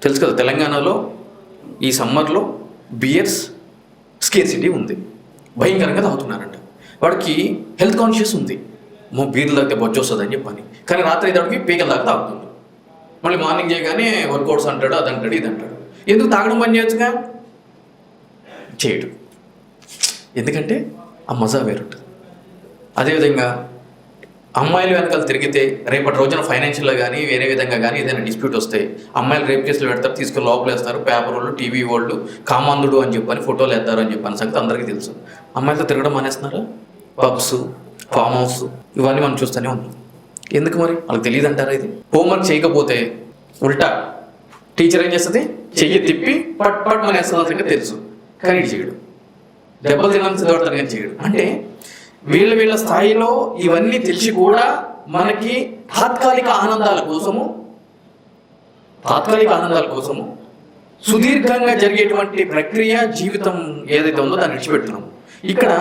తెలుసు కదా తెలంగాణలో ఈ సమ్మర్లో బియర్స్ స్కేర్సిటీ ఉంది, భయంకరంగా తాగుతున్నారంట. వాడికి హెల్త్ కాన్షియస్ ఉంది, బీర్లు తాగితే బొచ్చు వస్తుంది అని చెప్పని. కానీ రాత్రి అయితే పీకల దాకా తాగుతుంది. మళ్ళీ మార్నింగ్ చేయగానే వర్కౌట్స్ అంటాడు, అది అంటాడు, ఇది అంటాడు. ఎందుకు తాగడం పని చేయొచ్చుగా? చేయడు. ఎందుకంటే ఆ మజా వేరుంటుంది. అదేవిధంగా అమ్మాయిలు వెనకాల తిరిగితే రేపటి రోజున ఫైనాన్షియల్గా కానీ వేరే విధంగా కానీ ఏదైనా డిస్ప్యూట్ వస్తే అమ్మాయిలు రేప్ కేసులు పెడతారు, తీసుకుని లోపలేస్తారు. పేపర్ వాళ్ళు, టీవీ వాళ్ళు కామాంధుడు అని చెప్పని ఫోటోలు వేస్తారు అని చెప్పని సంగతి అందరికీ తెలుసు. అమ్మాయిలతో తిరగడం మానేస్తున్నారు. పబ్స్, ఫామ్ హౌస్ ఇవన్నీ మనం చూస్తూనే ఉన్నాం. ఎందుకు మరి? వాళ్ళకి తెలియదు అంటారా? ఇది హోంవర్క్ చేయకపోతే ఉల్టా టీచర్ ఏం చేస్తుంది, చెయ్యి తిప్పి పట్ మానేస్తుంది సంగతి తెలుసు, కానీ ఇది చేయడు. దెబ్బలు తినాలని చదవడతారు కానీ చేయడు. అంటే వీళ్ళ స్థాయిలో ఇవన్నీ తెలిసి కూడా మనకి తాత్కాలిక ఆనందాల కోసము సుదీర్ఘంగా జరిగేటువంటి ప్రక్రియ జీవితం ఏదైతే ఉందో దాన్ని విడిచిపెడుతున్నాము. ఇక్కడ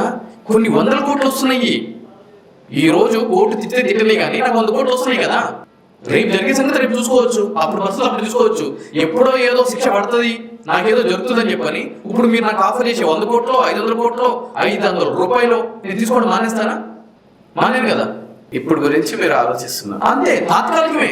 కొన్ని 100 కోట్లు వస్తున్నాయి. ఈ రోజు కోర్టు తిట్టలే కానీ నాకు 100 కోట్లు వస్తున్నాయి కదా. రేపు జరిగే సంగతి రేపు చూసుకోవచ్చు, అప్పుడు పరిస్థితులు అప్పుడు చూసుకోవచ్చు. ఎప్పుడో ఏదో శిక్ష పడుతుంది, నాకేదో జరుగుతుందని చెప్పని ఇప్పుడు మీరు నాకు ఆఫర్ చేసే 100 కోట్లు 500 కోట్లు 500 రూపాయలు నేను తీసుకోవడం మానేస్తానా? మానేను కదా. ఇప్పుడు గురించి మీరు ఆలోచిస్తున్నారు అంతే, తాత్కాలికమే.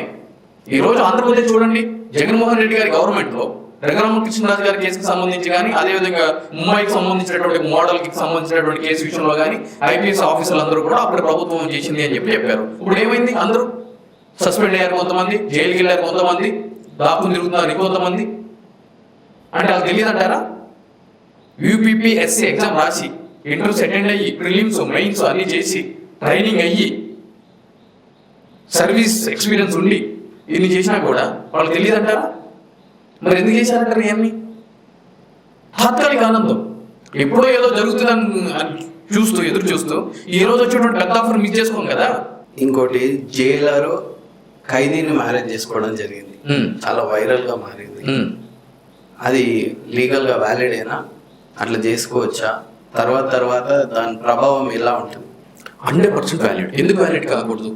ఈ రోజు ఆంధ్రప్రదేశ్ చూడండి, జగన్మోహన్ రెడ్డి గారి గవర్నమెంట్లో రఘురామకృష్ణరాజు గారి కేసుకి సంబంధించి కానీ, అదేవిధంగా ముంబైకి సంబంధించినటువంటి మోడల్కి సంబంధించినటువంటి కేసు విషయంలో కానీ ఐపీఎస్ ఆఫీసర్లు అందరూ కూడా అప్పుడు ప్రభుత్వం చేసింది అని చెప్పారు. ఇప్పుడు ఏమైంది? అందరూ సస్పెండ్ అయ్యారు, కొంతమంది జైలుకి వెళ్ళారు, కొంతమంది దాపుని తిరుగుతున్నారు, ఇంకొంతమంది. అంటే వాళ్ళకి తెలియదు అంటారా? యూపీపీఎస్సీ ఎగ్జామ్ రాసి ఇంటర్వ్యూస్ అటెండ్ అయ్యి ప్రిలిమ్స్ మెయిన్స్ అన్ని చేసి ట్రైనింగ్ అయ్యి సర్వీస్ ఎక్స్పీరియన్స్ ఉండి ఇన్ని చేసినా కూడా వాళ్ళకి తెలియదు అంటారా? మరి ఎందుకు చేశారంటారు ఇవన్నీ? తాత్కాలిక ఆనందం, ఎప్పుడో ఏదో జరుగుతుందని చూస్తూ ఎదురు చూస్తూ ఈ రోజు వచ్చేటువంటి పెద్ద ఆఫర్ మిస్ చేసుకోం కదా. ఇంకోటి, జైలరు ఖైదీని మ్యారేజ్ చేసుకోవడం జరిగింది, చాలా వైరల్ గా మారింది. అది లీగల్ గా వ్యాలిడేనా? అట్లా చేసుకోవచ్చా? తర్వాత దాని ప్రభావం ఎలా ఉంటుంది? 100% వ్యాలిడ్. ఎందుకు వ్యాలిడ్ కాకూడదు?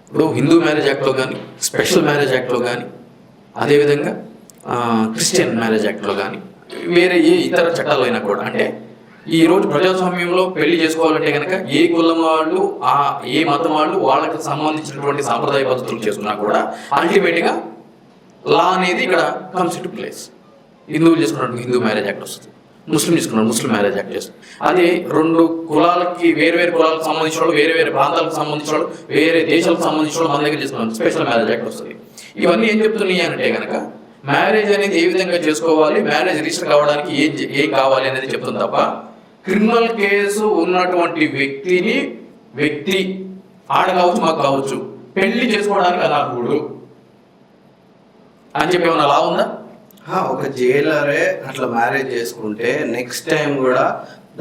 ఇప్పుడు హిందూ మ్యారేజ్ యాక్ట్లో కానీ, స్పెషల్ మ్యారేజ్ యాక్ట్లో కానీ, అదేవిధంగా క్రిస్టియన్ మ్యారేజ్ యాక్ట్లో కానీ, వేరే ఏ ఇతర చట్టాలు అయినా కూడా, అంటే ఈరోజు ప్రజాస్వామ్యంలో పెళ్లి చేసుకోవాలంటే కనుక ఏ కులం వాళ్ళు, ఏ మతం వాళ్ళు వాళ్ళకి సంబంధించినటువంటి సాంప్రదాయ పద్ధతులు చేసుకున్నా కూడా అల్టిమేట్గా లా అనేది ఇక్కడ కమ్స్ టు ప్లేస్. హిందువులు చేసుకున్నట్టు హిందూ మ్యారేజ్ యాక్ట్ వస్తుంది, ముస్లిం చేసుకున్నాడు ముస్లిం మ్యారేజ్ యాక్ట్ చేస్తుంది. అదే రెండు కులాలకి వేరు కులాలకు సంబంధించిన వాళ్ళు, వేరే ప్రాంతాలకు సంబంధించిన వాళ్ళు, వేరే దేశాలకు సంబంధించిన వాళ్ళు మన దగ్గర చేసుకున్నాడు స్పెషల్ మ్యారేజ్ యాక్ట్ వస్తుంది. ఇవన్నీ ఏం చెప్తున్నాయి అంటే కనుక మ్యారేజ్ అనేది ఏ విధంగా చేసుకోవాలి, మ్యారేజ్ రిజిస్టర్ కావడానికి ఏం కావాలి అనేది చెప్తుంది తప్ప క్రిమినల్ కేసు ఉన్నటువంటి వ్యక్తి ఆడ కావచ్చు మాకు కావచ్చు పెళ్లి చేసుకోవడానికి అనర్హుడు అని చెప్పి ఏమన్నా లా ఉందా? ఒక జైలరే అట్లా మ్యారేజ్ చేసుకుంటే నెక్స్ట్ టైం కూడా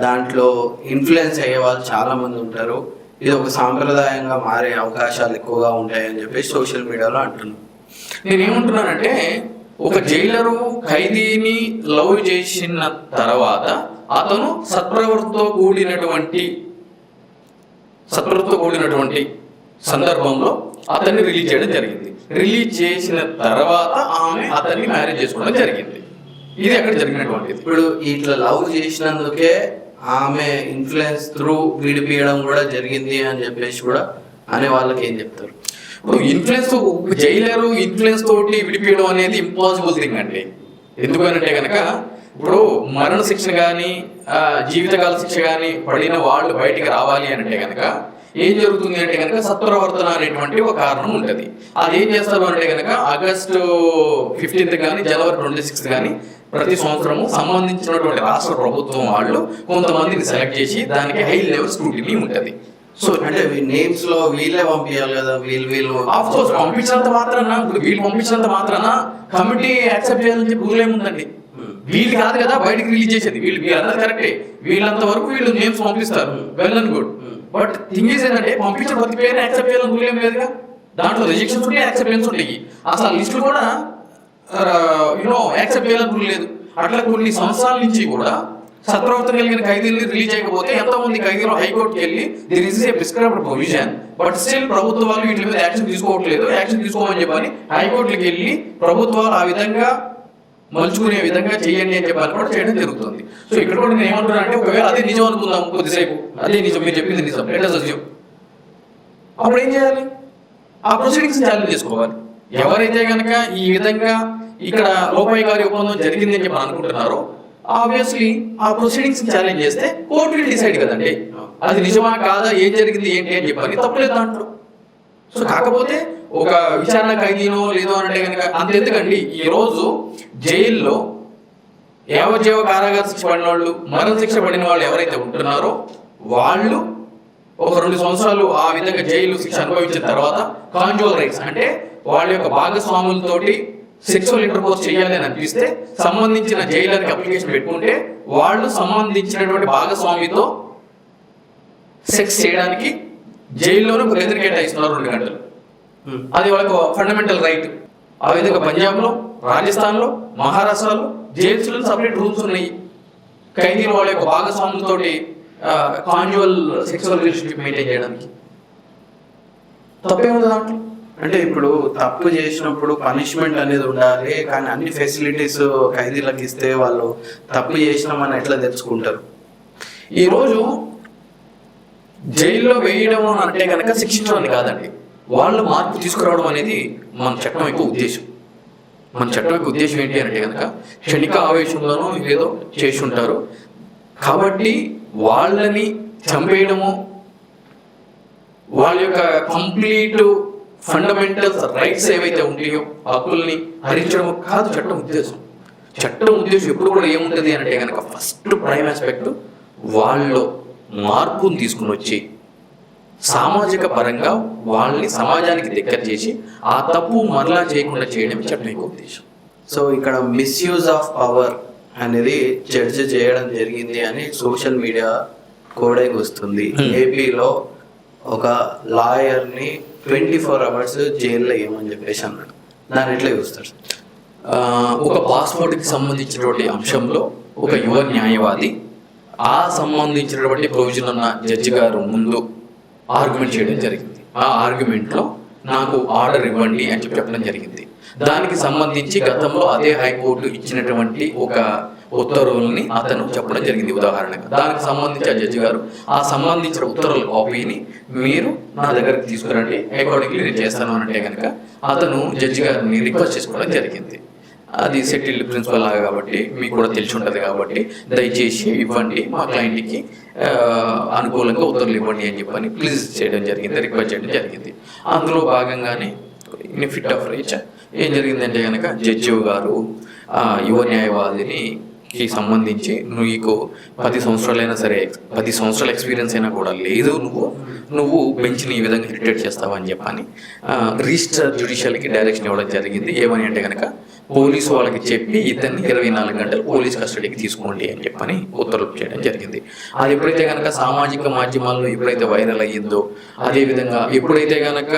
దాంట్లో ఇన్ఫ్లుయెన్స్ అయ్యే వాళ్ళు చాలా మంది ఉంటారు, ఇది ఒక సాంప్రదాయంగా మారే అవకాశాలు ఎక్కువగా ఉంటాయని చెప్పి సోషల్ మీడియాలో అంటున్నాను. నేనేమంటున్నానంటే, ఒక జైలరు ఖైదీని లవ్ చేసిన తర్వాత అతను సత్ప్రవర్తనతో కూడినటువంటి సందర్భంలో అతన్ని రిలీజ్ చేయడం జరిగింది. రిలీజ్ చేసిన తర్వాత ఆమె అతన్ని మ్యారేజ్ చేసుకోవడం జరిగింది. ఇది అక్కడ జరిగినటువంటిది. ఇప్పుడు ఇట్లా లవ్ చేసినందుకే ఆమె ఇన్ఫ్లుయెన్స్ త్రూ విడిపియడం కూడా జరిగింది అని చెప్పేసి కూడా అనే వాళ్ళకి ఏం చెప్తారు? ఇప్పుడు జైలరు ఇన్ఫ్లుయెన్స్ తోటి విడిపియడం అనేది ఇంపాసిబుల్ థింగ్ అండి. ఎందుకనంటే కనుక ఇప్పుడు మరణ శిక్ష కానీ జీవితకాల శిక్ష కానీ పడిన వాళ్ళు బయటికి రావాలి అంటే కనుక ఏం జరుగుతుంది అంటే కనుక సత్ప్రవర్తన అనేటువంటి ఒక కారణం ఉంటుంది. అది ఏం చేస్తారు అంటే కనుక ఆగస్టు 15 కానీ జనవరి 26 కానీ ప్రతి సంవత్సరము సంబంధించినటువంటి రాష్ట్ర ప్రభుత్వం వాళ్ళు కొంతమందిని సెలెక్ట్ చేసి దానికి హై లెవెల్ స్క్రూటినీ ఉంటుంది. సో అంటే నేమ్స్ లో వీళ్ళే పంపించాలి కదా, వీళ్ళు ఆఫ్ కోర్స్ పంపించినంత మాత్రాన, వీళ్ళు పంపించినంత మాత్రాన కమిటీ యాక్సెప్ట్ చేయాలని చెప్పి రూల్ ఏముందండి? వీళ్ళు కాదు కదా బయటకు రిలీజ్ చేసేది, వీళ్ళందరూ కరెక్టే, వీళ్ళంత వరకు వీళ్ళు నేమ్స్ పంపిస్తారు, well and good. But thing is ఏంటంటే పంపించిన ప్రతి పేరుని యాక్సెప్ట్ చేయాలని రూల్ ఏం లేదుగా. దాంట్లో రిజెక్షన్స్ ఉంటాయి, యాక్సెప్టెన్స్ ఉంటాయి. అసలు లిస్టులు కూడా యాక్సెప్ట్ చేయాలని రూల్ లేదు. అట్లా కొన్ని సంవత్సరాల నుంచి కూడా సత్ప్రవర్తన కలిగిన ఖైదీల్ని రిలీజ్ చేయకపోతే ఎంతో మంది ఖైదీలు హైకోర్టుకి వెళ్ళి there is a prescribed provision, but still ప్రభుత్వాలు వీటి మీద యాక్షన్ తీసుకోవట్లేదు, యాక్షన్ తీసుకోమని చెప్పని హైకోర్టుకి వెళ్ళి ప్రభుత్వాలు ఆ విధంగా మలుచుకునే విధంగా చేయండి అని చెప్పాలి కూడా చేయడం జరుగుతుంది. సో ఇక్కడ కూడా నేను ఏమంటున్నా అంటే, ఒకవేళ అదే నిజం అనుకుందాం కొద్దిసేపు, అదే నిజం, మీరు చెప్పింది నిజం, లెట్ us assume. అప్పుడు ఏం చేయాలి? ఆ ప్రొసీడింగ్స్ ఛాలెంజ్ చేసుకోవాలి. ఎవరైతే కనుక ఈ విధంగా ఇక్కడ లోపాయికారి ఒప్పందం జరిగింది అని చెప్పి అనుకుంటున్నారో ఆబ్వియస్లీ ఆ ప్రొసీడింగ్స్ ఛాలెంజ్ చేస్తే కోర్టు విల్ డిసైడ్ కదండి అది నిజమా కాదా, ఏం జరిగింది ఏంటి అని చెప్పని, తప్పలేదు దాంట్లో. సో కాకపోతే ఒక విచారణ ఖైదీనో లేదో అంటే కనుక అంతెందుకండి, ఈ రోజు జైల్లో యావజ్జీవ కారాగార శిక్ష పడిన వాళ్ళు, మరణ శిక్ష పడిన వాళ్ళు ఎవరైతే ఉంటున్నారో వాళ్ళు ఒక 2 సంవత్సరాలు ఆ విధంగా జైలు శిక్ష అనుభవించిన తర్వాత కాంజువల్ రైట్స్ అంటే వాళ్ళ యొక్క భాగస్వాములతోటి సెక్సువల్ ఇంటర్కోర్స్ చేయాలి అని అనిపిస్తే సంబంధించిన జైలర్కి అప్లికేషన్ పెట్టుకుంటే వాళ్ళు సంబంధించినటువంటి భాగస్వామితో సెక్స్ చేయడానికి జైల్లోనే ఒక గదిని కేటాయిస్తున్నారు 2 గంటలు. అది వాళ్ళకు ఫండమెంటల్ రైట్. ఆ విధంగా పంజాబ్లో, రాజస్థాన్లో, మహారాష్ట్రలో జైల్స్లో సపరేట్ రూల్స్ ఉన్నాయి ఖైదీలు వాళ్ళ యొక్క భాగస్వాములతోటి కాంజువల్ సెక్సువల్ రిలేషన్షిప్ మెయింటైన్ చేయడానికి. తప్పేముంది దాంట్లో? అంటే ఇప్పుడు తప్పు చేసినప్పుడు పనిష్మెంట్ అనేది ఉండాలి, కానీ అన్ని ఫెసిలిటీస్ ఖైదీలకు ఇస్తే వాళ్ళు తప్పు చేసినామని ఎట్లా తెలుసుకుంటారు? ఈరోజు జైల్లో వేయడం అంటే కనుక శిక్షించడం కాదండి, వాళ్ళు మార్పు తీసుకురావడం అనేది మన చట్టం యొక్క ఉద్దేశం. మన చట్టం యొక్క ఉద్దేశం ఏంటి అంటే కనుక క్షణిక ఆవేశంలోనూ ఏదో చేసి ఉంటారు కాబట్టి వాళ్ళని చంపేయడము, వాళ్ళ యొక్క కంప్లీట్ ఫండమెంటల్ రైట్స్ ఏవైతే ఉంటాయో హక్కుల్ని హరించడం కాదు చట్టం ఉద్దేశం. చట్టం ఉద్దేశం ఎప్పుడు కూడా ఏముంటుంది అంటే కనుక ఫస్ట్ ప్రైమ్ ఆస్పెక్ట్ వాళ్ళు మార్పుని తీసుకుని వచ్చి సామాజిక పరంగా వాళ్ళని సమాజానికి దగ్గర చేసి ఆ తప్పు మరలా చేయకుండా చేయడం చట్టం యొక్క ఉద్దేశం. సో ఇక్కడ మిస్యూజ్ ఆఫ్ పవర్ అనేది చర్చ చేయడం జరిగింది అని సోషల్ మీడియా కూడా వస్తుంది. ఏపీలో ఒక లాయర్ని 24 hours జైల్లో ఏమని చెప్పేసి అన్నాడు. దాన్ని ఎట్లా చూస్తారు? ఒక పాస్పోర్ట్కి సంబంధించినటువంటి అంశంలో ఒక యువ న్యాయవాది ఆ సంబంధించినటువంటి ప్రొవిజన్ ఉన్న జడ్జి గారు ముందు ఆర్గ్యుమెంట్ చేయడం జరిగింది. ఆ ఆర్గ్యుమెంట్లో నాకు ఆర్డర్ ఇవ్వండి అని చెప్పడం జరిగింది. దానికి సంబంధించి గతంలో అదే హైకోర్టు ఇచ్చినటువంటి ఒక ఉత్తర్వుల్ని అతను చెప్పడం జరిగింది. ఉదాహరణగా దానికి సంబంధించి ఆ జడ్జి గారు ఆ సంబంధించిన ఉత్తర్వుల కాపీని మీరు నా దగ్గరకు తీసుకురండి, అకార్డింగ్లీ నేను చేస్తాను అంటే కనుక అతను జడ్జి గారిని రిక్వెస్ట్ చేసుకోవడం జరిగింది. అది సెటిల్డ్ ప్రిన్సిపల్ లాగా కాబట్టి మీకు కూడా తెలిసి ఉంటుంది కాబట్టి దయచేసి ఇవ్వండి, మా క్లయింట్కి అనుకూలంగా ఉత్తర్వులు ఇవ్వండి అని చెప్పని ప్లీజ్ చేయడం జరిగింది, రిక్వెస్ట్ చేయడం జరిగింది. అందులో భాగంగానే ఇన్ ఫిట్ ఆఫ్ రీచ్ ఏం జరిగిందంటే కనుక జడ్జి గారు యువ న్యాయవాదికి సంబంధించి నీకు 10 సంవత్సరాలైనా సరే 10 సంవత్సరాల ఎక్స్పీరియన్స్ అయినా కూడా లేదు, నువ్వు బెంచ్ని ఈ విధంగా ఇరిటేట్ చేస్తావా అని చెప్పని రిజిస్టర్ జ్యుడిషియల్కి డైరెక్షన్ ఇవ్వడం జరిగింది. ఏమని అంటే కనుక పోలీసు వాళ్ళకి చెప్పి ఇతన్ని 24 గంటలు పోలీస్ కస్టడీకి తీసుకోండి అని చెప్పని ఉత్తర్వులు చేయడం జరిగింది. అది ఎప్పుడైతే కనుక సామాజిక మాధ్యమాల్లో ఎప్పుడైతే వైరల్ అయ్యిందో, అదేవిధంగా ఎప్పుడైతే కనుక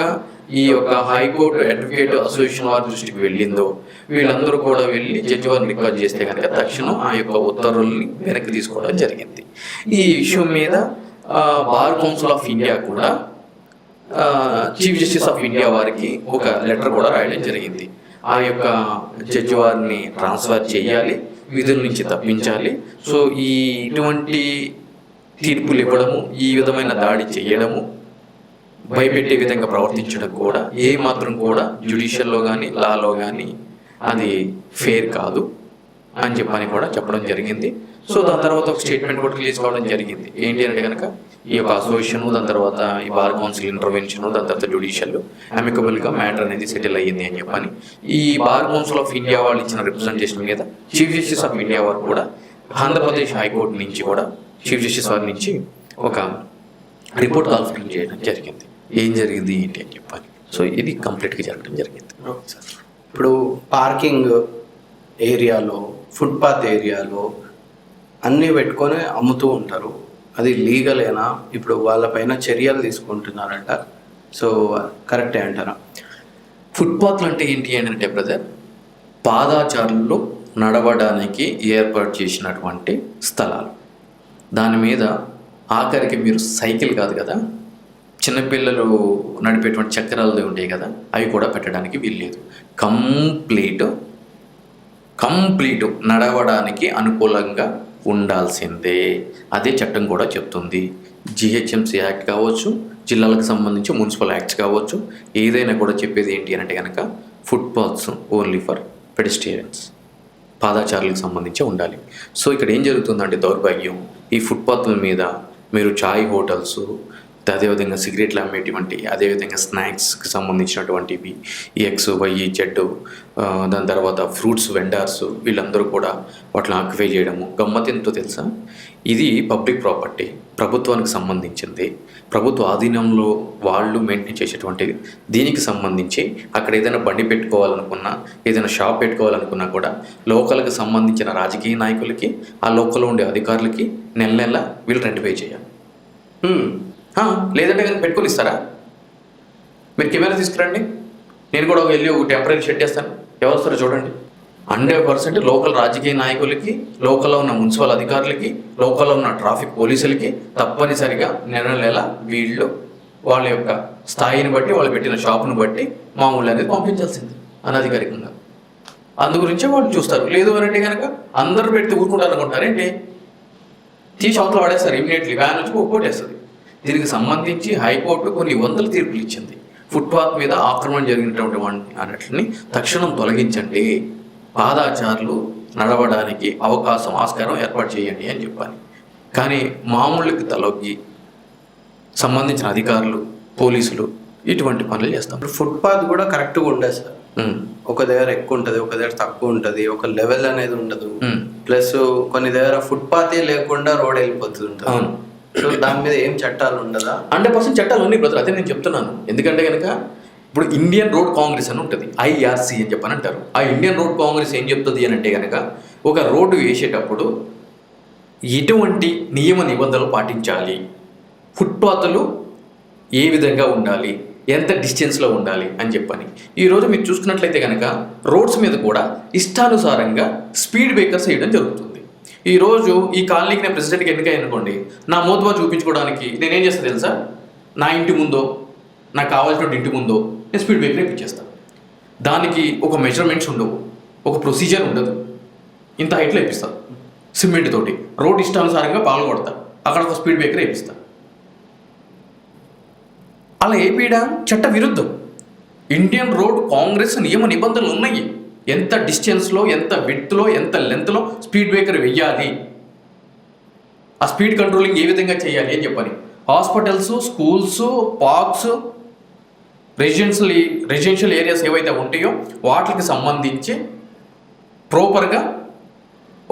ఈ యొక్క హైకోర్టు అడ్వకేట్ అసోసియేషన్ వారి దృష్టికి వెళ్ళిందో వీళ్ళందరూ కూడా వెళ్ళి జడ్జి వారిని రిక్వెస్ట్ చేస్తే కనుక తక్షణం ఆ యొక్క ఉత్తర్వుల్ని వెనక్కి తీసుకోవడం జరిగింది. ఈ విషయం మీద బార్ కౌన్సిల్ ఆఫ్ ఇండియా కూడా చీఫ్ జస్టిస్ ఆఫ్ ఇండియా వారికి ఒక లెటర్ కూడా రాయడం జరిగింది. ఆ యొక్క జడ్జి వారిని ట్రాన్స్ఫర్ చేయాలి, విధుల నుంచి తప్పించాలి. సో ఇటువంటి తీర్పులు ఇవ్వడము, ఈ విధమైన దాడి చేయడము, భయపెట్టే విధంగా ప్రవర్తించడం కూడా ఏ మాత్రం కూడా జ్యుడిషియల్లో కానీ లాలో కానీ అది ఫెయిర్ కాదు అని చెప్పని కూడా చెప్పడం జరిగింది. సో దాని తర్వాత ఒక స్టేట్మెంట్ కూడా రిలీజ్ కావడం జరిగింది. ఏంటి అంటే కనుక ఈ యొక్క అసోసియేషన్, దాని తర్వాత ఈ బార్ కౌన్సిల్ ఇంటర్వెన్షన్, దాని తర్వాత జ్యుడిషియల్ అమికబుల్గా మ్యాటర్ అనేది సెటిల్ అయ్యింది అని చెప్పని ఈ బార్ కౌన్సిల్ ఆఫ్ ఇండియా వాళ్ళు ఇచ్చిన రిప్రజెంటేషన్ మీద చీఫ్ జస్టిస్ ఆఫ్ ఇండియా వారు కూడా ఆంధ్రప్రదేశ్ హైకోర్టు నుంచి కూడా చీఫ్ జస్టిస్ వారి నుంచి ఒక రిపోర్ట్ కాన్ఫరెన్స్ చేయడం జరిగింది. ఏం జరిగింది ఏంటి అని చెప్పని. సో ఇది కంప్లీట్గా జరగడం జరిగింది. ఇప్పుడు పార్కింగ్ ఏరియాలో, ఫుట్పాత్ ఏరియాలో అన్నీ పెట్టుకొని అమ్ముతూ ఉంటారు. అది లీగలేనా? ఇప్పుడు వాళ్ళపైన చర్యలు తీసుకుంటున్నారంట. సో కరెక్టే అంటారా? ఫుట్పాత్లు అంటే ఏంటి అని అంటే బ్రదర్, పాదాచారులు నడవడానికి ఏర్పాటు చేసినటువంటి స్థలాలు. దాని మీద ఆఖరికి మీరు సైకిల్ కాదు కదా, చిన్నపిల్లలు నడిపేటువంటి చక్రాలు ఉంటాయి కదా, అవి కూడా పెట్టడానికి వీల్లేదు. కంప్లీట్ నడవడానికి అనుకూలంగా ఉండాల్సిందే. అదే చట్టం కూడా చెప్తుంది. జిహెచ్ఎంసీ యాక్ట్ కావచ్చు, జిల్లాలకు సంబంధించి మున్సిపల్ యాక్ట్స్ కావచ్చు, ఏదైనా కూడా చెప్పేది ఏంటి అంటే కనుక ఫుట్పాత్స్ ఓన్లీ ఫర్ పెడిస్ట్రియన్స్, పాదాచారులకు సంబంధించి ఉండాలి. సో ఇక్కడ ఏం జరుగుతుందంటే దౌర్భాగ్యం, ఈ ఫుట్పాత్ల మీద మీరు చాయ్ హోటల్స్, అదేవిధంగా సిగరెట్లు అమ్మేటువంటి, అదేవిధంగా స్నాక్స్కి సంబంధించినటువంటివి ఎక్స్ వై జెడ్, దాని తర్వాత ఫ్రూట్స్ వెండర్స్, వీళ్ళందరూ కూడా వాటిని ఆక్యుపై చేయడము. గమ్మత్తెంతో తెలుసా, ఇది పబ్లిక్ ప్రాపర్టీ, ప్రభుత్వానికి సంబంధించింది, ప్రభుత్వ ఆధీనంలో వాళ్ళు మెయింటైన్ చేసేటువంటిది. దీనికి సంబంధించి అక్కడ ఏదైనా బండి పెట్టుకోవాలనుకున్నా, ఏదైనా షాప్ పెట్టుకోవాలనుకున్నా కూడా లోకల్కి సంబంధించిన రాజకీయ నాయకులకి, ఆ లోకల్లో ఉండే అధికారులకి నెల వీళ్ళు రెంట్ పే చేయాలి. లేదంటే కానీ పెట్టుకొని ఇస్తారా? మీరు కెమెరా తీసుకురండి, నేను కూడా వెళ్ళి ఒక టెంపరీ షెడ్ చేస్తాను, ఎవరు వస్తారో చూడండి. 100% లోకల్ రాజకీయ నాయకులకి, లోకల్లో ఉన్న మున్సిపల్ అధికారులకి, లోకల్లో ఉన్న ట్రాఫిక్ పోలీసులకి తప్పనిసరిగా నెల వీళ్ళు వాళ్ళ యొక్క స్థాయిని బట్టి, వాళ్ళు పెట్టిన షాపును బట్టి మామూలు అనేది పంపించాల్సింది అనధికారికంగా. అందు గురించే వాళ్ళు చూస్తారు. లేదు అని అంటే కనుక అందరూ పెడితే ఊరుకుంటారు అనుకుంటారేంటి, తీసి అవతల వాడేస్తారు, ఇమీడియట్లీ వ్యాన్ వచ్చి కొట్టేస్తుంది. దీనికి సంబంధించి హైకోర్టు కొన్ని వందల తీర్పులు ఇచ్చింది. ఫుట్పాత్ మీద ఆక్రమణ జరిగినటువంటి వాటిని తక్షణం తొలగించండి, పాదాచారులు నడవడానికి అవకాశం ఆస్కారం ఏర్పాటు చేయండి అని చెప్పాలి. కానీ మామూలుకి తలొగ్గి సంబంధించిన అధికారులు, పోలీసులు ఇటువంటి పనులు చేస్తాం. ఫుట్పాత్ కూడా కరెక్ట్గా ఉండదు సార్. ఒక దగ్గర ఎక్కువ ఉంటుంది, ఒక దగ్గర తక్కువ ఉంటుంది, ఒక లెవెల్ అనేది ఉండదు. ప్లస్ కొన్ని దగ్గర ఫుట్పాతే లేకుండా రోడ్ వెళ్ళిపోతుంది ఉంటుంది. అవును. సో దాని మీద ఏం చట్టాలు ఉండదా? 100% చట్టాలు ఉన్నాయి బ్రదర్, అదే నేను చెప్తున్నాను. ఎందుకంటే కనుక ఇప్పుడు ఇండియన్ రోడ్ కాంగ్రెస్ అని ఉంటుంది, IRC అని చెప్పని అంటారు. ఆ ఇండియన్ రోడ్ కాంగ్రెస్ ఏం చెప్తుంది అని అంటే కనుక ఒక రోడ్డు వేసేటప్పుడు ఎటువంటి నియమ నిబంధనలు పాటించాలి, ఫుట్పాత్లు ఏ విధంగా ఉండాలి, ఎంత డిస్టెన్స్లో ఉండాలి అని చెప్పని. ఈరోజు మీరు చూసుకున్నట్లయితే కనుక రోడ్స్ మీద కూడా ఇష్టానుసారంగా స్పీడ్ బ్రేకర్స్ వేయడం జరుగుతుంది. ఈరోజు ఈ కాలనీకి నేను ప్రెసిడెంట్కి ఎన్నికయ్యాను అనుకోండి, నా మోతుబా చూపించుకోవడానికి నేనేం చేస్తాను తెలుసా, నా ఇంటి ముందో నాకు కావాల్సిన ఇంటి ముందో నేను స్పీడ్ బ్రేకర్ ఇప్పించేస్తాను. దానికి ఒక మెజర్మెంట్స్ ఉండవు, ఒక ప్రొసీజర్ ఉండదు, ఇంత హైట్లో ఇప్పిస్తాను. సిమెంట్ తోటి రోడ్ ఇష్టానుసారంగా పాల్గొడతా, అక్కడ ఒక స్పీడ్ బ్రేకర్ వేపిస్తాను. అలా ఏపీయడం చట్ట విరుద్ధం. ఇండియన్ రోడ్ కాంగ్రెస్ నియమ నిబంధనలు ఉన్నాయి, ఎంత డిస్టెన్స్లో, ఎంత విడ్త్లో, ఎంత లెంత్లో స్పీడ్ బ్రేకర్ వెయ్యాలి, ఆ స్పీడ్ కంట్రోలింగ్ ఏ విధంగా చేయాలి అని చెప్పని. Hospitals, schools, parks, residential areas ఏవైతే ఉంటాయో వాటికి సంబంధించి ప్రాపర్గా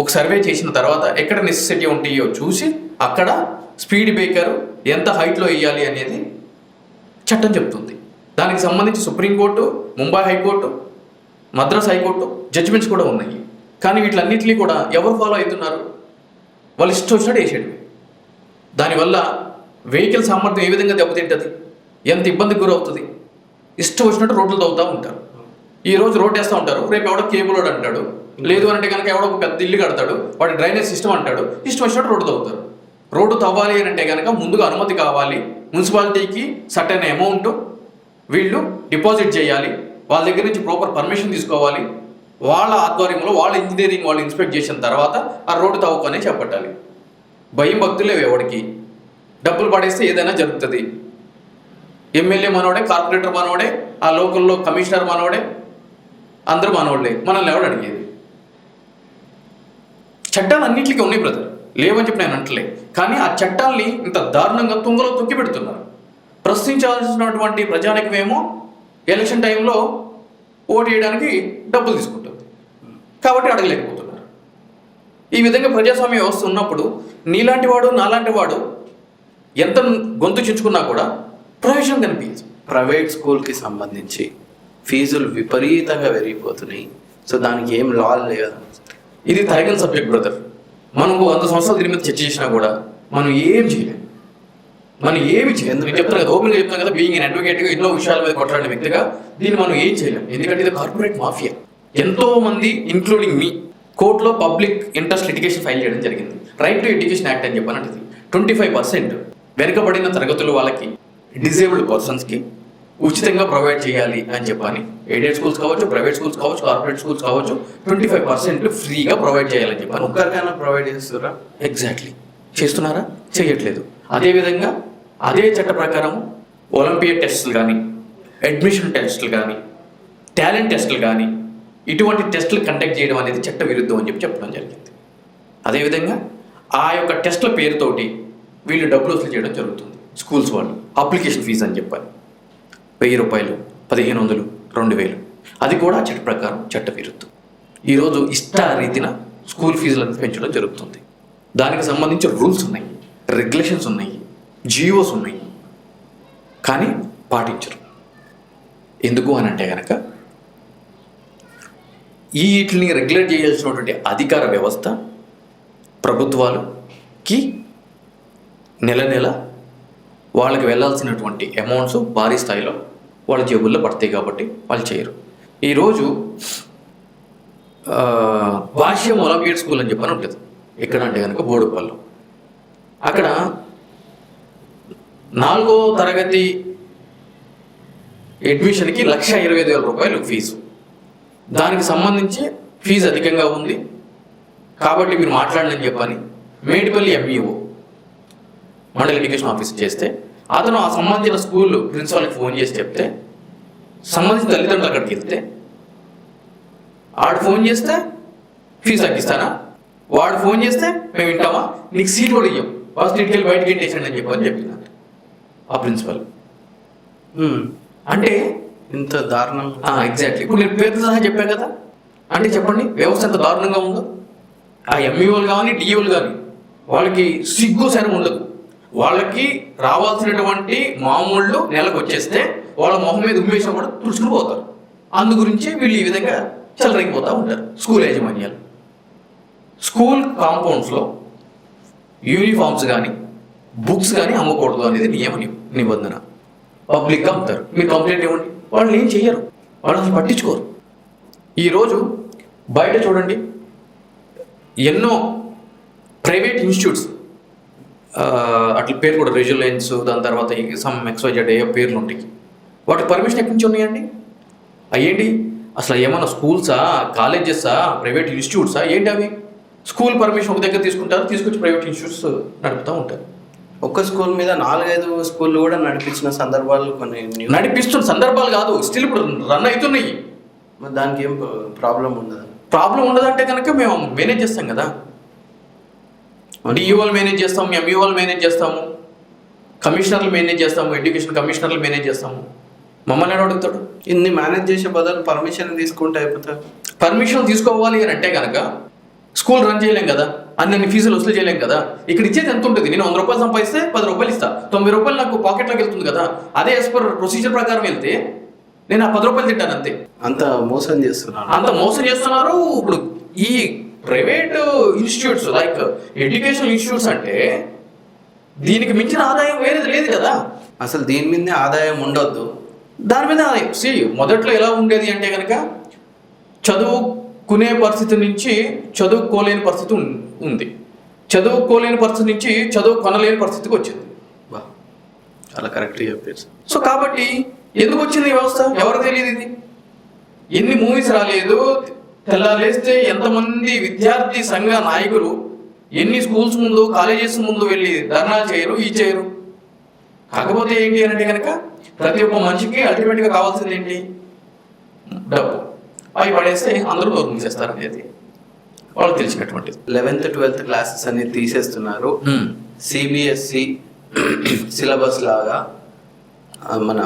ఒక సర్వే చేసిన తర్వాత ఎక్కడ నెసెసిటీ ఉంటాయో చూసి అక్కడ స్పీడ్ బ్రేకర్ ఎంత హైట్లో వేయాలి అనేది చట్టం చెప్తుంది. దానికి సంబంధించి supreme court, Mumbai high court, Madras high court judgements కూడా ఉన్నాయి. కానీ వీటిలన్నింటినీ కూడా ఎవరు ఫాలో అవుతున్నారు? వాళ్ళు ఇష్టం వచ్చినట్టు వేసేది. దానివల్ల వెహికల్ సామర్థ్యం ఏ విధంగా దెబ్బతింటుంది, ఎంత ఇబ్బందికి గురవుతుంది. ఇష్టం వచ్చినట్టు రోడ్లు తవ్వుతూ ఉంటారు. ఈరోజు రోడ్ వేస్తూ ఉంటారు, రేపు ఎవడో కేబుల్ రోడ్ అంటాడు, లేదు అంటే కనుక ఎవడో ఒక పెద్ద ఇల్లు కడతాడు, వాడి డ్రైనేజ్ సిస్టమ్ అంటాడు, ఇష్టం వచ్చినట్టు రోడ్డు తవ్వుతారు. రోడ్డు తవ్వాలి అని అంటే కనుక ముందుగా అనుమతి కావాలి, మున్సిపాలిటీకి సర్టెన్ అమౌంట్ వీళ్ళు డిపాజిట్ చేయాలి, వాళ్ళ దగ్గర నుంచి ప్రాపర్ పర్మిషన్ తీసుకోవాలి, వాళ్ళ ఆధ్వర్యంలో వాళ్ళ ఇంజనీరింగ్ వాళ్ళు ఇన్స్పెక్ట్ చేసిన తర్వాత ఆ రోడ్డు తవ్వుకొనే చేపట్టాలి. భయం భక్తులేవు ఎవడికి, డబ్బులు పడేస్తే ఏదైనా జరుగుతుంది. ఎమ్మెల్యే మనోడే, కార్పొరేటర్ మనోడే, ఆ లోకల్లో కమిషనర్ మనోడే, అందరూ మనోళ్ళే, మనల్ని ఎవడు అడిగేది? చట్టాలు అన్నింటికి ఉన్నాయి బ్రదర్, లేవని చెప్పి నేను అంటలే. కానీ ఆ చట్టాల్ని ఇంత దారుణంగా తుంగలో తొక్కి పెడుతున్నారు. ప్రశ్నించాల్సినటువంటి ప్రజానికమేమో ఎలక్షన్ టైంలో ఓటు వేయడానికి డబ్బులు తీసుకుంటుంది కాబట్టి అడగలేకపోతున్నారు. ఈ విధంగా ప్రజాస్వామ్య వ్యవస్థ ఉన్నప్పుడు నీలాంటి వాడు, నాలాంటి వాడు ఎంత గొంతు చించుకున్నా కూడా ప్రయోజనం కనిపించదు. ప్రైవేట్ స్కూల్కి సంబంధించి ఫీజులు విపరీతంగా పెరిగిపోతున్నాయి. సో దానికి ఏం లా లేదా? ఇది తరగని సబ్జెక్ట్ బ్రదర్. మనం 100 సంవత్సరాల దీని మీద చర్చ చేసినా కూడా మనం ఏం చేయలేం. మనం ఏమి చేయలేదు. నేను చెప్తాను కదా, ఓపెన్గా చెప్తాను కదా, బీయింగ్ ఎన్ అడ్వకేట్గా ఎన్నో విషయాల మీద కొట్లాడిన వ్యక్తిగా దీన్ని మనం ఏం చేయలేం. ఎందుకంటే ఇది కార్పొరేట్ మాఫియా. ఎంతో మంది ఇంక్లూడింగ్ మీ కోర్టులో పబ్లిక్ ఇంట్రెస్ట్ లిటిగేషన్ ఫైల్ చేయడం జరిగింది. రైట్ టు ఎడ్యుకేషన్ యాక్ట్ అని చెప్పానంటే 25% వెనుకబడిన తరగతులు వాళ్ళకి, డిజేబుల్డ్ పర్సన్స్కి ఉచితంగా ప్రొవైడ్ చేయాలి అని చెప్పని. ఎయిడెడ్ స్కూల్స్ కావచ్చు, ప్రైవేట్ స్కూల్స్ కావచ్చు, కార్పొరేట్ స్కూల్స్ కావచ్చు, 25% ఫ్రీగా ప్రొవైడ్ చేయాలని చెప్పాను. ఒక్కరికైనా ప్రొవైడ్ చేస్తున్నారా? ఎగ్జాక్ట్లీ. చేస్తున్నారా? చేయట్లేదు. అదేవిధంగా అదే చట్ట ప్రకారం ఒలింపియాడ్ టెస్టులు కానీ, అడ్మిషన్ టెస్టులు కానీ, టాలెంట్ టెస్టులు కానీ, ఇటువంటి టెస్టులు కండక్ట్ చేయడం అనేది చట్ట విరుద్ధం అని చెప్పడం జరిగింది. అదేవిధంగా ఆ యొక్క టెస్టుల పేరుతోటి వీళ్ళు డబ్బులు వసూలు చేయడం జరుగుతుంది. స్కూల్స్ వాళ్ళు అప్లికేషన్ ఫీజు అని చెప్పాలి, 1000 రూపాయలు, 1500, 2000. అది కూడా చట్ట ప్రకారం చట్ట విరుద్ధం. ఈరోజు ఇష్టారీతిన స్కూల్ ఫీజులను పెంచడం జరుగుతుంది. దానికి సంబంధించి రూల్స్ ఉన్నాయి, రెగ్యులేషన్స్ ఉన్నాయి, జియోస్ ఉన్నాయి, కానీ పాటించరు. ఎందుకు అని అంటే కనుక వీటిని రెగ్యులేట్ చేయాల్సినటువంటి అధికార వ్యవస్థ ప్రభుత్వాలకి నెల నెల వాళ్ళకి వెళ్ళాల్సినటువంటి అమౌంట్స్ భారీ స్థాయిలో వాళ్ళ జేబుల్లో పడతాయి కాబట్టి వాళ్ళు చేయరు. ఈరోజు భాష్యం ఒలింపియాడ్ స్కూల్ అని చెప్పని ఉంటుంది. ఎక్కడ అంటే కనుక బోడుపల్లి. అక్కడ 4వ తరగతి అడ్మిషన్కి 1,25,000 రూపాయలు ఫీజు. దానికి సంబంధించి ఫీజు అధికంగా ఉంది కాబట్టి మీరు మాట్లాడనని చెప్పని మేడిపల్లి ఎంఈఓ మండల ఎడ్యుకేషన్ ఆఫీస్ చేస్తే అతను ఆ సంబంధించిన స్కూల్ ప్రిన్సిపాల్కి ఫోన్ చేసి చెప్తే సంబంధించిన తల్లిదండ్రులు అక్కడికి వెళ్తే ఆడు ఫోన్ చేస్తే ఫీజు తగ్గిస్తానా, వాడు ఫోన్ చేస్తే మేము వింటామా, నీకు సీట్ కూడా ఇయ్యం, ఫస్ట్ ఇంటికి వెళ్ళి బయటకి ఏంటేసాడు అని చెప్పని చెప్పింది ఆ ప్రిన్సిపల్. అంటే ఇంత దారుణం. ఎగ్జాక్ట్లీ. ఇప్పుడు నేను పేరుతో సహా చెప్పాను కదా. అంటే చెప్పండి వ్యవస్థ ఎంత దారుణంగా ఉందో. ఆ ఎంఈఓలు కానీ డిఈఓలు కానీ వాళ్ళకి సిగ్గు శరం ఉండదు. వాళ్ళకి రావాల్సినటువంటి మామూళ్ళు నెలకు వచ్చేస్తే వాళ్ళ మొహం మీద ఉమ్మేసిన కూడా తుడుచుకుని పోతారు. అందు గురించి వీళ్ళు ఈ విధంగా చెలరైపోతూ ఉంటారు స్కూల్ యాజమాన్యాలు. స్కూల్ కాంపౌండ్స్లో యూనిఫామ్స్ కానీ బుక్స్ కానీ అమ్మకూడదు అనేది నియమ నిబంధన. పబ్లిక్గా అమ్ముతారు. మీరు కంప్లైంట్ ఇవ్వండి, వాళ్ళు ఏం చెయ్యరు, వాళ్ళు అసలు పట్టించుకోరు. ఈరోజు బయట చూడండి ఎన్నో ప్రైవేట్ ఇన్స్టిట్యూట్స్, అట్లా పేరు కూడా రెజ్యులెన్స్, దాని తర్వాత సమ్ XYZ పేర్లు ఉంటాయి. వాటి పర్మిషన్ ఎక్కడి నుంచి ఉన్నాయండి? అయ్యేంటి అసలు ఏమన్నా స్కూల్సా, కాలేజెసా, ప్రైవేట్ ఇన్స్టిట్యూట్సా ఏంటి అవి? స్కూల్ పర్మిషన్ ఒక దగ్గర తీసుకుంటారు, తీసుకొచ్చి ప్రైవేట్ ఇన్స్టిట్యూట్స్ నడుపుతూ ఉంటారు. ఒక్క స్కూల్ మీద 4-5 స్కూళ్ళు కూడా నడిపించిన సందర్భాలు కొన్ని. నడిపిస్తున్న సందర్భాలు కాదు, స్టిల్ ఇప్పుడు రన్ అవుతున్నాయి. దానికి ఏం ప్రాబ్లం ఉండదు. ప్రాబ్లం ఉండదంటే కనుక మేము మేనేజ్ చేస్తాం కదా. డిఈఓలు మేనేజ్ చేస్తాము, ఎంఈఓలు మేనేజ్ చేస్తాము, కమిషనర్లు మేనేజ్ చేస్తాము, ఎడ్యుకేషన్ కమిషనర్లు మేనేజ్ చేస్తాము. మమ్మల్ని అడుగుతాడు. ఇన్ని మేనేజ్ చేసే బదులు పర్మిషన్ తీసుకుంటే అయిపోతారు. పర్మిషన్ తీసుకోవాలి అని అంటే కనుక స్కూల్ రన్ చేయలేం కదా, అన్ని ఫీజులు వసూలు చేయలేం కదా. ఇక్కడ ఇచ్చేది ఎంత ఉంటుంది? నేను 100 రూపాయలు సంపాదిస్తే 10 రూపాయలు ఇస్తా, 90 రూపాయలు నాకు పాకెట్లోకి వెళ్తుంది కదా. అదే యాజ్ పర్ ప్రొసీజర్ ప్రకారం వెళ్తే నేను ఆ 10 రూపాయలు తింటాను అంతే. అంత మోసం చేస్తున్నారు. ఇప్పుడు ఈ private institutes like education institutes అంటే దీనికి మించిన ఆదాయం వేరేది లేదు కదా. అసలు దీని మీదే ఆదాయం ఉండొద్దు. దాని మీద మొదట్లో ఎలా ఉండేది అంటే కనుక చదువుకునే పరిస్థితి నుంచి చదువుకోలేని పరిస్థితి ఉంది, చదువుకోలేని పరిస్థితి నుంచి చదువు కొనలేని పరిస్థితికి వచ్చింది. చాలా కరెక్ట్గా చెప్పారు. సో కాబట్టి ఎందుకు వచ్చింది ఈ వ్యవస్థ ఎవరు తెలియదు. ఇది ఎన్ని మూవీస్ రాలేదు, తెల్లారేస్తే ఎంతమంది విద్యార్థి సంఘ నాయకులు ఎన్ని స్కూల్స్ ముందు కాలేజెస్ ముందు వెళ్ళి ధర్నాలు చేయరు, ఈ చేయరు. కాకపోతే ఏంటి అంటే కనుక ప్రతి ఒక్క మనిషికి అల్టిమేట్గా కావాల్సింది ఏంటి? డబ్బు. అవి పడేస్తే అందరూ నోరు మూసేస్తారు అనేది వాళ్ళకి తెలిసినటువంటిది. 11th 12th క్లాసెస్ అనేది తీసేస్తున్నారు. సిబిఎస్ఈ సిలబస్ లాగా మన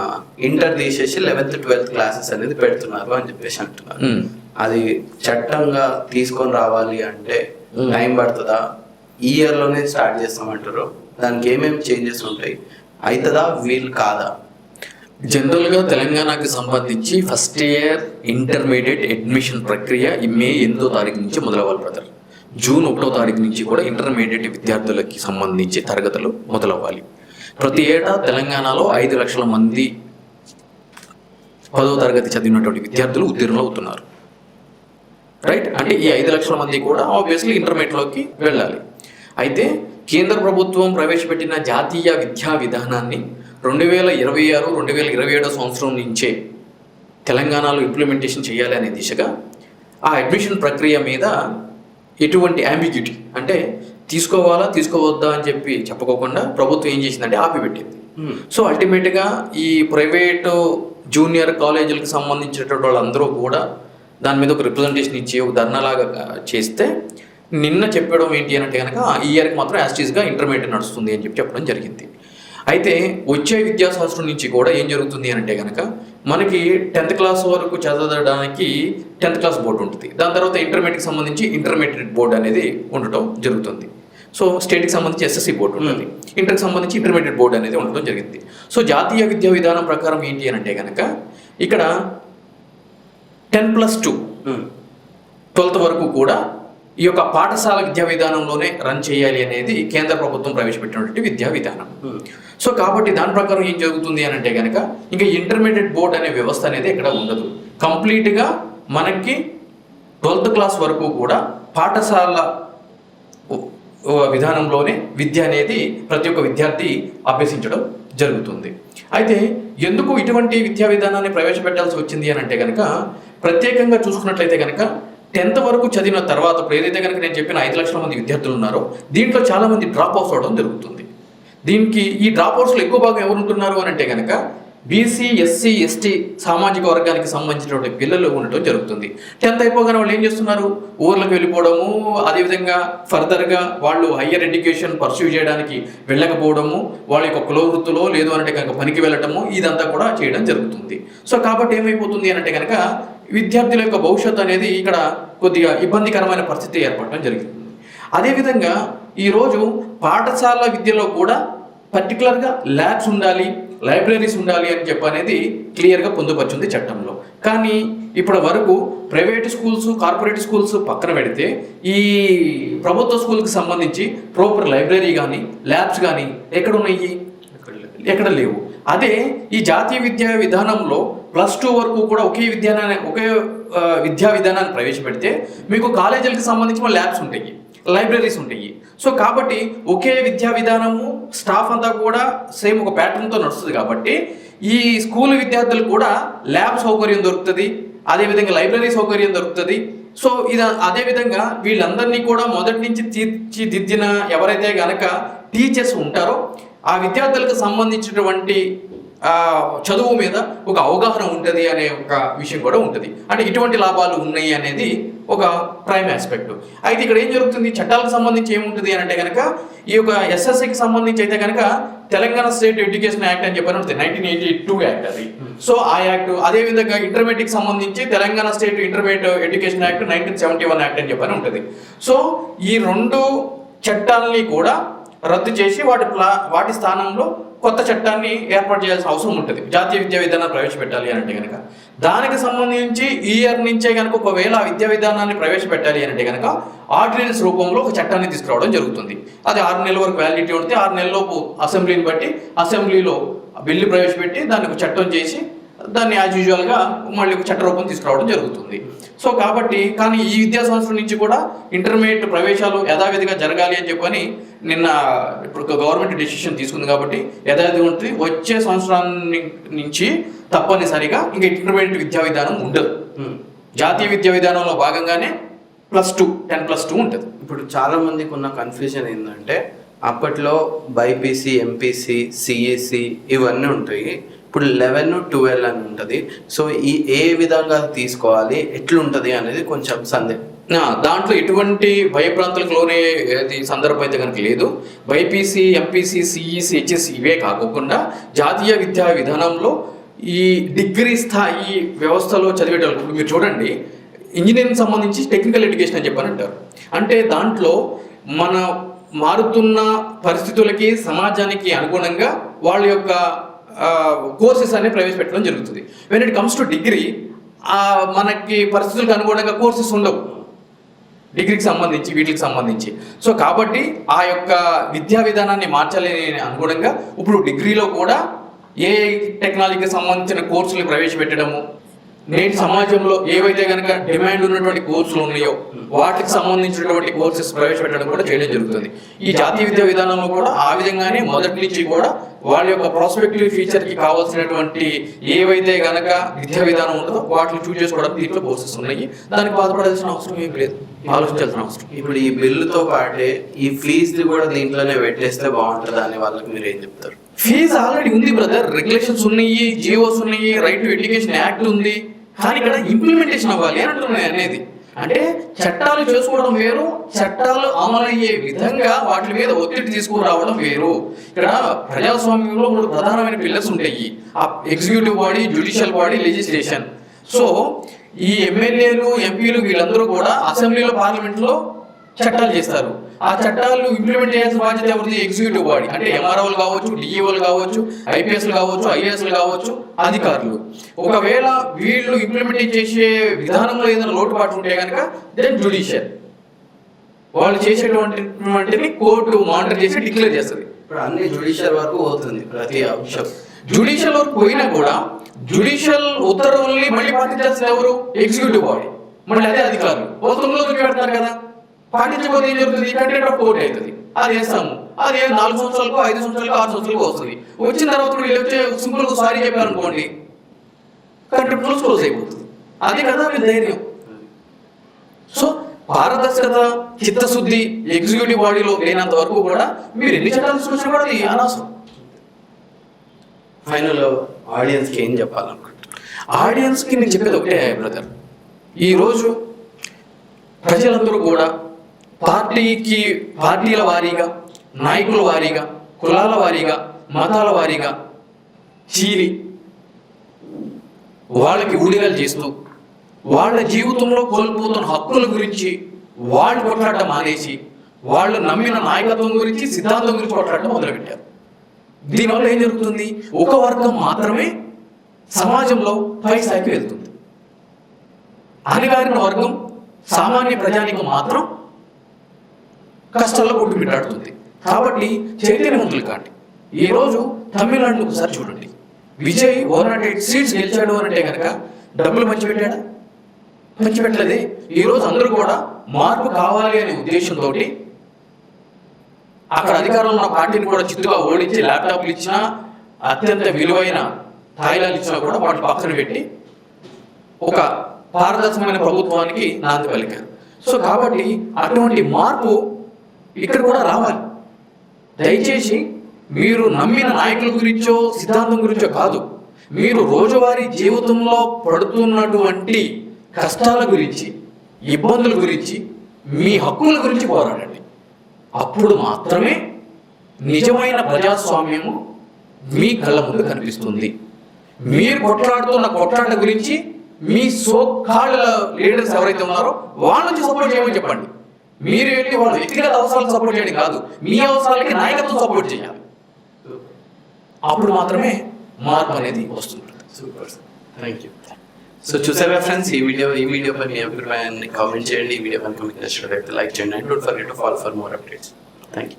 ఇంటర్ తీసేసి 11th 12th క్లాసెస్ అనేది పెడుతున్నారు అని చెప్పేసి అంటున్నారు. అది చట్టంగా తీసుకొని రావాలి అంటే టైం పడుతుందా? ఈ ఇయర్లోనే స్టార్ట్ చేస్తామంటారు. దానికి ఏమేమి చేంజెస్ ఉంటాయి, అవుతుందా వీలు కాదా? జనరల్గా తెలంగాణకి సంబంధించి ఫస్ట్ ఇయర్ ఇంటర్మీడియట్ అడ్మిషన్ ప్రక్రియ మే 8వ తారీఖు నుంచి మొదలవ్వాలి బ్రదర్. జూన్ 1వ తారీఖు నుంచి కూడా ఇంటర్మీడియట్ విద్యార్థులకి సంబంధించి తరగతులు మొదలవ్వాలి. ప్రతి ఏటా తెలంగాణలో 5 లక్షల మంది 10వ తరగతి చదివినటువంటి విద్యార్థులు ఉత్తీర్ణులు అవుతున్నారు. రైట్. అంటే ఈ 5 లక్షల మంది కూడా ఆబ్వియస్లీ ఇంటర్మీడియట్లోకి వెళ్ళాలి. అయితే కేంద్ర ప్రభుత్వం ప్రవేశపెట్టిన జాతీయ విద్యా విధానాన్ని 2026-2027 సంవత్సరం నుంచే తెలంగాణలో ఇంప్లిమెంటేషన్ చేయాలి అనే దిశగా ఆ అడ్మిషన్ ప్రక్రియ మీద ఎటువంటి అంబిగ్యూటీ అంటే తీసుకోవాలా తీసుకోవద్దా అని చెప్పి చెప్పుకోకుండా ప్రభుత్వం ఏం చేసిందంటే ఆపిపెట్టింది. సో అల్టిమేట్గా ఈ ప్రైవేటు జూనియర్ కాలేజీలకు సంబంధించినటువంటి వాళ్ళందరూ కూడా దాని మీద ఒక రిప్రజెంటేషన్ ఇచ్చి ఒక ధర్నాలాగా చేస్తే నిన్న చెప్పడం ఏంటి అంటే కనుక ఈ ఇయర్కి మాత్రం యాస్టీస్గా ఇంటర్మీడియట్ నడుస్తుంది అని చెప్పడం జరిగింది. అయితే వచ్చే విద్యా సంవత్సరం నుంచి కూడా ఏం జరుగుతుంది అంటే కనుక మనకి 10th క్లాస్ వరకు చదవడానికి 10th క్లాస్ బోర్డు ఉంటుంది. దాని తర్వాత ఇంటర్మీడియట్కి సంబంధించి ఇంటర్మీడియట్ బోర్డు అనేది ఉండటం జరుగుతుంది. సో స్టేట్కి సంబంధించి SSC బోర్డు ఉంటుంది, ఇంటర్కి సంబంధించి ఇంటర్మీడియట్ బోర్డు అనేది ఉండటం జరిగింది. సో జాతీయ విద్యా విధానం ప్రకారం ఏంటి అంటే కనుక ఇక్కడ 10+2 12th వరకు కూడా ఈ యొక్క పాఠశాల విద్యా విధానంలోనే రన్ చేయాలి అనేది కేంద్ర ప్రభుత్వం ప్రవేశపెట్టినటువంటి విద్యా విధానం. సో కాబట్టి దాని ప్రకారం ఏం జరుగుతుంది అని అంటే కనుక ఇంకా ఇంటర్మీడియట్ బోర్డ్ అనే వ్యవస్థ అనేది ఇక్కడ ఉండదు. కంప్లీట్గా మనకి 12th క్లాస్ వరకు కూడా పాఠశాల విధానంలోనే విద్య అనేది ప్రతి ఒక్క విద్యార్థి అభ్యసించడం జరుగుతుంది. అయితే ఎందుకు ఇటువంటి విద్యా విధానాన్ని ప్రవేశపెట్టాల్సి వచ్చింది అని అంటే కనుక ప్రత్యేకంగా చూసుకున్నట్లయితే కనుక 10th వరకు చదివిన తర్వాత ఇప్పుడు ఏదైతే కనుక నేను చెప్పిన 5 లక్షల మంది విద్యార్థులు ఉన్నారో దీంట్లో చాలామంది డ్రాప్ అవుట్స్ అవడం జరుగుతుంది. దీనికి ఈ డ్రాప్ అవుట్స్లో ఎక్కువ భాగం ఎవరు ఉంటున్నారు అని అంటే కనుక బీసీ ఎస్సీ ఎస్టీ సామాజిక వర్గానికి సంబంధించినటువంటి పిల్లలు ఉండటం జరుగుతుంది. 10th అయిపోగానే వాళ్ళు ఏం చేస్తున్నారు, ఊర్లకు వెళ్ళిపోవడము, అదేవిధంగా ఫర్దర్గా వాళ్ళు హయ్యర్ ఎడ్యుకేషన్ పర్సూ చేయడానికి వెళ్ళకపోవడము, వాళ్ళ యొక్క కుల వృత్తిలో లేదు అంటే కనుక పనికి వెళ్ళటము, ఇదంతా కూడా చేయడం జరుగుతుంది. సో కాబట్టి ఏమైపోతుంది అంటే కనుక విద్యార్థుల యొక్క భవిష్యత్తు అనేది ఇక్కడ కొద్దిగా ఇబ్బందికరమైన పరిస్థితి ఏర్పడటం జరుగుతుంది. అదేవిధంగా ఈరోజు పాఠశాల విద్యలో కూడా పర్టికులర్గా ల్యాబ్స్ ఉండాలి, లైబ్రరీస్ ఉండాలి అని చెప్పనేది క్లియర్గా పొందుపరిచింది చట్టంలో. కానీ ఇప్పటి వరకు ప్రైవేట్ స్కూల్స్, కార్పొరేట్ స్కూల్స్ పక్కన పెడితే ఈ ప్రభుత్వ స్కూల్కి సంబంధించి ప్రాపర్ లైబ్రరీ కానీ ల్యాబ్స్ కానీ ఎక్కడ ఉన్నాయి, ఎక్కడ లేవు. అదే ఈ జాతీయ విద్యా విధానంలో +2 వరకు కూడా ఒకే విద్యా విధానాన్ని ప్రవేశపెడితే మీకు కాలేజీలకు సంబంధించిన ల్యాబ్స్ ఉంటాయి, లైబ్రరీస్ ఉంటాయి. సో కాబట్టి ఒకే విద్యా విధానము, స్టాఫ్ అంతా కూడా సేమ్ ఒక ప్యాటర్న్తో నడుస్తుంది. కాబట్టి ఈ స్కూల్ విద్యార్థులకు కూడా ల్యాబ్ సౌకర్యం దొరుకుతుంది, అదేవిధంగా లైబ్రరీ సౌకర్యం దొరుకుతుంది. సో అదేవిధంగా వీళ్ళందరినీ కూడా మొదటి నుంచి తీర్చిదిద్దిన ఎవరైతే గనక టీచర్స్ ఉంటారో ఆ విద్యార్థులకు సంబంధించినటువంటి చదువు మీద ఒక అవగాహన ఉంటుంది అనే ఒక విషయం కూడా ఉంటుంది. అంటే ఇటువంటి లాభాలు ఉన్నాయి అనేది ఒక ప్రైమ్ ఆస్పెక్ట్. అయితే ఇక్కడ ఏం జరుగుతుంది, చట్టాలకు సంబంధించి ఏముంటుంది అని అంటే కనుక ఈ యొక్క ఎస్ఎస్సికి సంబంధించి అయితే కనుక తెలంగాణ స్టేట్ ఎడ్యుకేషన్ యాక్ట్ అని చెప్పని ఉంటుంది, 1982 యాక్ట్ అది. సో ఆ యాక్ట్, అదేవిధంగా ఇంటర్మీడియట్కి సంబంధించి Telangana state intermediate education act 1971 act అని చెప్పని ఉంటుంది. సో ఈ 2 చట్టాలని కూడా రద్దు చేసి వాటి స్థానంలో కొత్త చట్టాన్ని ఏర్పాటు చేయాల్సిన అవసరం ఉంటుంది. జాతీయ విద్యా విధానాన్ని ప్రవేశపెట్టాలి అంటే కనుక దానికి సంబంధించి ఈ ఇయర్ నుంచే కనుక ఒకవేళ ఆ విద్యా విధానాన్ని ప్రవేశపెట్టాలి అంటే కనుక ఆర్డినెన్స్ రూపంలో ఒక చట్టాన్ని తీసుకురావడం జరుగుతుంది. అది 6 నెలల వరకు వ్యాలిడిటీ ఉంటుంది. 6 నెలలలోపు అసెంబ్లీని బట్టి అసెంబ్లీలో బిల్లు ప్రవేశపెట్టి దాన్ని ఒక చట్టం చేసి దాన్ని యాజ్ యూజువల్గా మళ్ళీ ఒక చట్ట రూపం తీసుకురావడం జరుగుతుంది. సో కాబట్టి కానీ ఈ విద్యా సంవత్సరం నుంచి కూడా ఇంటర్మీడియట్ ప్రవేశాలు యథావిధిగా జరగాలి అని చెప్పని నిన్న ఇప్పుడు గవర్నమెంట్ డెసిషన్ తీసుకుంది. కాబట్టి యథావిధి ఉంటుంది. వచ్చే సంవత్సరాన్ని నుంచి తప్పనిసరిగా ఇంకా ఇంటర్మీడియట్ విద్యా విధానం ఉండదు. జాతీయ విద్యా విధానంలో భాగంగానే +2 10+2 ఉంటుంది. ఇప్పుడు చాలా మందికి ఉన్న కన్ఫ్యూజన్ ఏంటంటే అప్పట్లో బైపీసీ, ఎంపీసీ, సిఈసి ఇవన్నీ ఉంటాయి. ఇప్పుడు 11, 12 అని ఉంటుంది. సో ఏ విధంగా తీసుకోవాలి, ఎట్లుంటుంది అనేది కొంచెం సందేహం. దాంట్లో ఎటువంటి భయప్రాంతాలకు లోనే సందర్భం అయితే కనుక లేదు. బైపీసీ, ఎంపీసీ, సిఈసి, హెచ్ఎస్సి ఇవే కాకుండా జాతీయ విద్యా విధానంలో ఈ డిగ్రీ స్థాయి వ్యవస్థలో చదివేటప్పుడు మీరు చూడండి, ఇంజనీరింగ్ సంబంధించి టెక్నికల్ ఎడ్యుకేషన్ అని చెప్పని అంటారు. అంటే దాంట్లో మన మారుతున్న పరిస్థితులకి, సమాజానికి అనుగుణంగా వాళ్ళ యొక్క కోర్సెస్ అనేవి ప్రవేశపెట్టడం జరుగుతుంది. When it comes to degree మనకి పరిస్థితులకు అనుగుణంగా కోర్సెస్ ఉండవు డిగ్రీకి సంబంధించి, వీటికి సంబంధించి. సో కాబట్టి ఆ యొక్క విద్యా విధానాన్ని మార్చాలని అనుగుణంగా ఇప్పుడు డిగ్రీలో కూడా ఏ టెక్నాలజీకి సంబంధించిన కోర్సులు ప్రవేశపెట్టడము, నేటి సమాజంలో ఏవైతే కనుక డిమాండ్ ఉన్నటువంటి కోర్సులు ఉన్నాయో వాటికి సంబంధించినటువంటి కోర్సెస్ ప్రవేశపెట్టడం కూడా చేయడం జరుగుతుంది. ఈ జాతీయ విద్యా విధానంలో కూడా ఆ విధంగానే మొదటి నుంచి కూడా వాళ్ళ యొక్క ప్రాస్పెక్టివ్ ఫ్యూచర్కి కావాల్సినటువంటి ఏవైతే గనక విద్యా విధానం ఉంటుందో వాటిని చూస్ చేసుకోవడానికి దీంట్లో కోర్సెస్ ఉన్నాయి. దానికి బాధపడాల్సిన అవసరం ఏం లేదు, ఆలోచించాల్సిన అవసరం. ఇప్పుడు ఈ బిల్లుతో పాటే ఈ ఫీజు కూడా దీంట్లోనే పెట్టేస్తే బాగుంటుంది అని వాళ్ళకి మీరు ఏం చెప్తారు? ఫీజు ఆల్రెడీ ఉంది బ్రదర్, రెగ్యులేషన్స్ ఉన్నాయి, జియోస్ ఉన్నాయి, రైట్ టు ఎడ్యుకేషన్ యాక్ట్ ఉంది. కానీ ఇక్కడ ఇంప్లిమెంటేషన్ అవ్వాలి అని అంటున్నాయి అనేది. అంటే చట్టాలు చేసుకోవడం వేరు, చట్టాలు అమలయ్యే విధంగా వాటి మీద ఒత్తిడి తీసుకురావడం వేరు. ఇక్కడ ప్రజాస్వామ్యంలో 3 ప్రధానమైన పిల్లర్స్ ఉంటాయి, executive body, judicial body, legislation. So ఈ ఎమ్మెల్యేలు, ఎంపీలు వీళ్ళందరూ కూడా అసెంబ్లీలో, పార్లమెంట్లో చట్టాలు చేస్తారు. ఆ చట్టాలు ఇంప్లిమెంట్ చేయాల్సిన బాధ్యత ఎవరిది? Executive body. అంటే ఎంఆర్ఓలు కావచ్చు, డిఈఓలు కావచ్చు, ఐపీఎస్లు కావచ్చు, ఐఏఎస్లు కావచ్చు, అధికారులు. ఒకవేళ వీళ్ళు ఇంప్లిమెంట్ చేసే విధానంలో ఏదైనా లోటుపాటు ఉంటే కనుక దెన్ జ్యుడిషియల్ వాళ్ళు చేసేటువంటిని కోర్టు మానిటర్ చేసి డిక్లేర్ చేస్తుంది. ఇప్పుడు అన్ని జ్యుడిషియల్ వరకు పోతుంది ప్రతి అంశం. జ్యుడిషియల్ వరకు పోయినా కూడా జ్యుడిషియల్ ఉత్తర్వుల్ని మళ్ళీ పాటించాల్సింది ఎవరు? Executive body. మళ్ళీ అదే అధికారులు తొమ్మిదిలో పెడతారు కదా. పాటించకపోతే ఏం జరుగుతుంది? కంటెంట్ ఆఫ్ కోర్ట్ అవుతుంది. అది వేస్తాము, అది 4 సంవత్సరాలకు, 5 సంవత్సరాలకు, 6 సంవత్సరాలకు వస్తుంది. వచ్చిన తర్వాత వీళ్ళు వచ్చే సింపుల్ గా సారీ చెప్పారనుకోండి, కంటెంట్ క్లోజ్ అయిపోతుంది. అదే కదా మీ ధైర్యం. సో పారదర్శకత, చిత్తశుద్ధి ఎగ్జిక్యూటివ్ బాడీలో లేనంత వరకు కూడా మీరు ఎన్ని చట్టాలు తీసుకొచ్చినా కూడా అది అనవసరం. ఫైనల్ ఆడియన్స్కి ఏం చెప్పాలనుకుంటున్నారు? ఆడియన్స్కి నేను చెప్పేది ఒకటే బ్రదర్, ఈరోజు ప్రజలందరూ కూడా పార్టీల వారీగా, నాయకుల వారీగా, కులాల వారీగా, మతాల వారీగా చీలి వాళ్ళకి ఊడిగలు చేస్తూ వాళ్ళ జీవితంలో కోల్పోతున్న హక్కుల గురించి వాళ్ళు కొట్లాడటం మానేసి వాళ్ళు నమ్మిన నాయకత్వం గురించి, సిద్ధాంతం గురించి కొట్లాడటం మొదలుపెట్టారు. దీనివల్ల ఏం జరుగుతుంది? ఒక వర్గం మాత్రమే సమాజంలో పై స్థాయికి వెళ్తుంది. అణగారిన వర్గం, సామాన్య ప్రజానికం మాత్రం కష్టాల్లో కొట్టుమిట్టాడుతుంది. కాబట్టి చైతన్యవంతులు కాండి. ఈరోజు తమిళనాడును ఒకసారి చూడండి. విజయ్ 108 సీట్స్ గెలిచాడు అంటే కనుక డబ్బులు పంచిపెట్టాడా? పంచిపెట్టలేదే. ఈరోజు అందరూ కూడా మార్పు కావాలి అనే ఉద్దేశంతో అక్కడ అధికారంలో ఉన్న పార్టీని కూడా చిత్తుగా ఓడించి ల్యాప్టాప్లు ఇచ్చినా, అత్యంత విలువైన తాయిలాలు ఇచ్చినా కూడా వాటిని పక్కన పెట్టి ఒక పారదర్శకమైన ప్రభుత్వానికి నాంది పలికారు. సో కాబట్టి అటువంటి మార్పు ఇక్కడ కూడా రావాలి. దయచేసి మీరు నమ్మిన నాయకుల గురించో సిద్ధాంతం గురించో కాదు, మీరు రోజువారీ జీవితంలో పడుతున్నటువంటి కష్టాల గురించి, ఇబ్బందుల గురించి, మీ హక్కుల గురించి పోరాడండి. అప్పుడు మాత్రమే నిజమైన ప్రజాస్వామ్యము మీ కళ్ళ ముందు కనిపిస్తుంది. మీరు కొట్లాడుతున్న కొట్లాట గురించి మీ సోకాళ్ళ లీడర్స్ ఎవరైతే ఉన్నారో వాళ్ళ నుంచి సపోర్ట్ చేయమని చెప్పండి. మీరు వెళ్ళి వాళ్ళ వ్యక్తిగత అవసరాలకు సపోర్ట్ చేయడం కాదు, మీ అవసరాలకి నాయకత్వం సపోర్ట్ చేయాలి. అప్పుడు మాత్రమే మార్పు అనేది వస్తుంది. Super, thank you. సో చూసారా ఫ్రెండ్స్, ఈ వీడియోపై మీ అభిప్రాయాన్ని కామెంట్ చేయండి. ఈ వీడియో కనుక మీకు నచ్చినట్లయితే లైక్ చేయండి. And don't forget to follow for more updates. Thank you.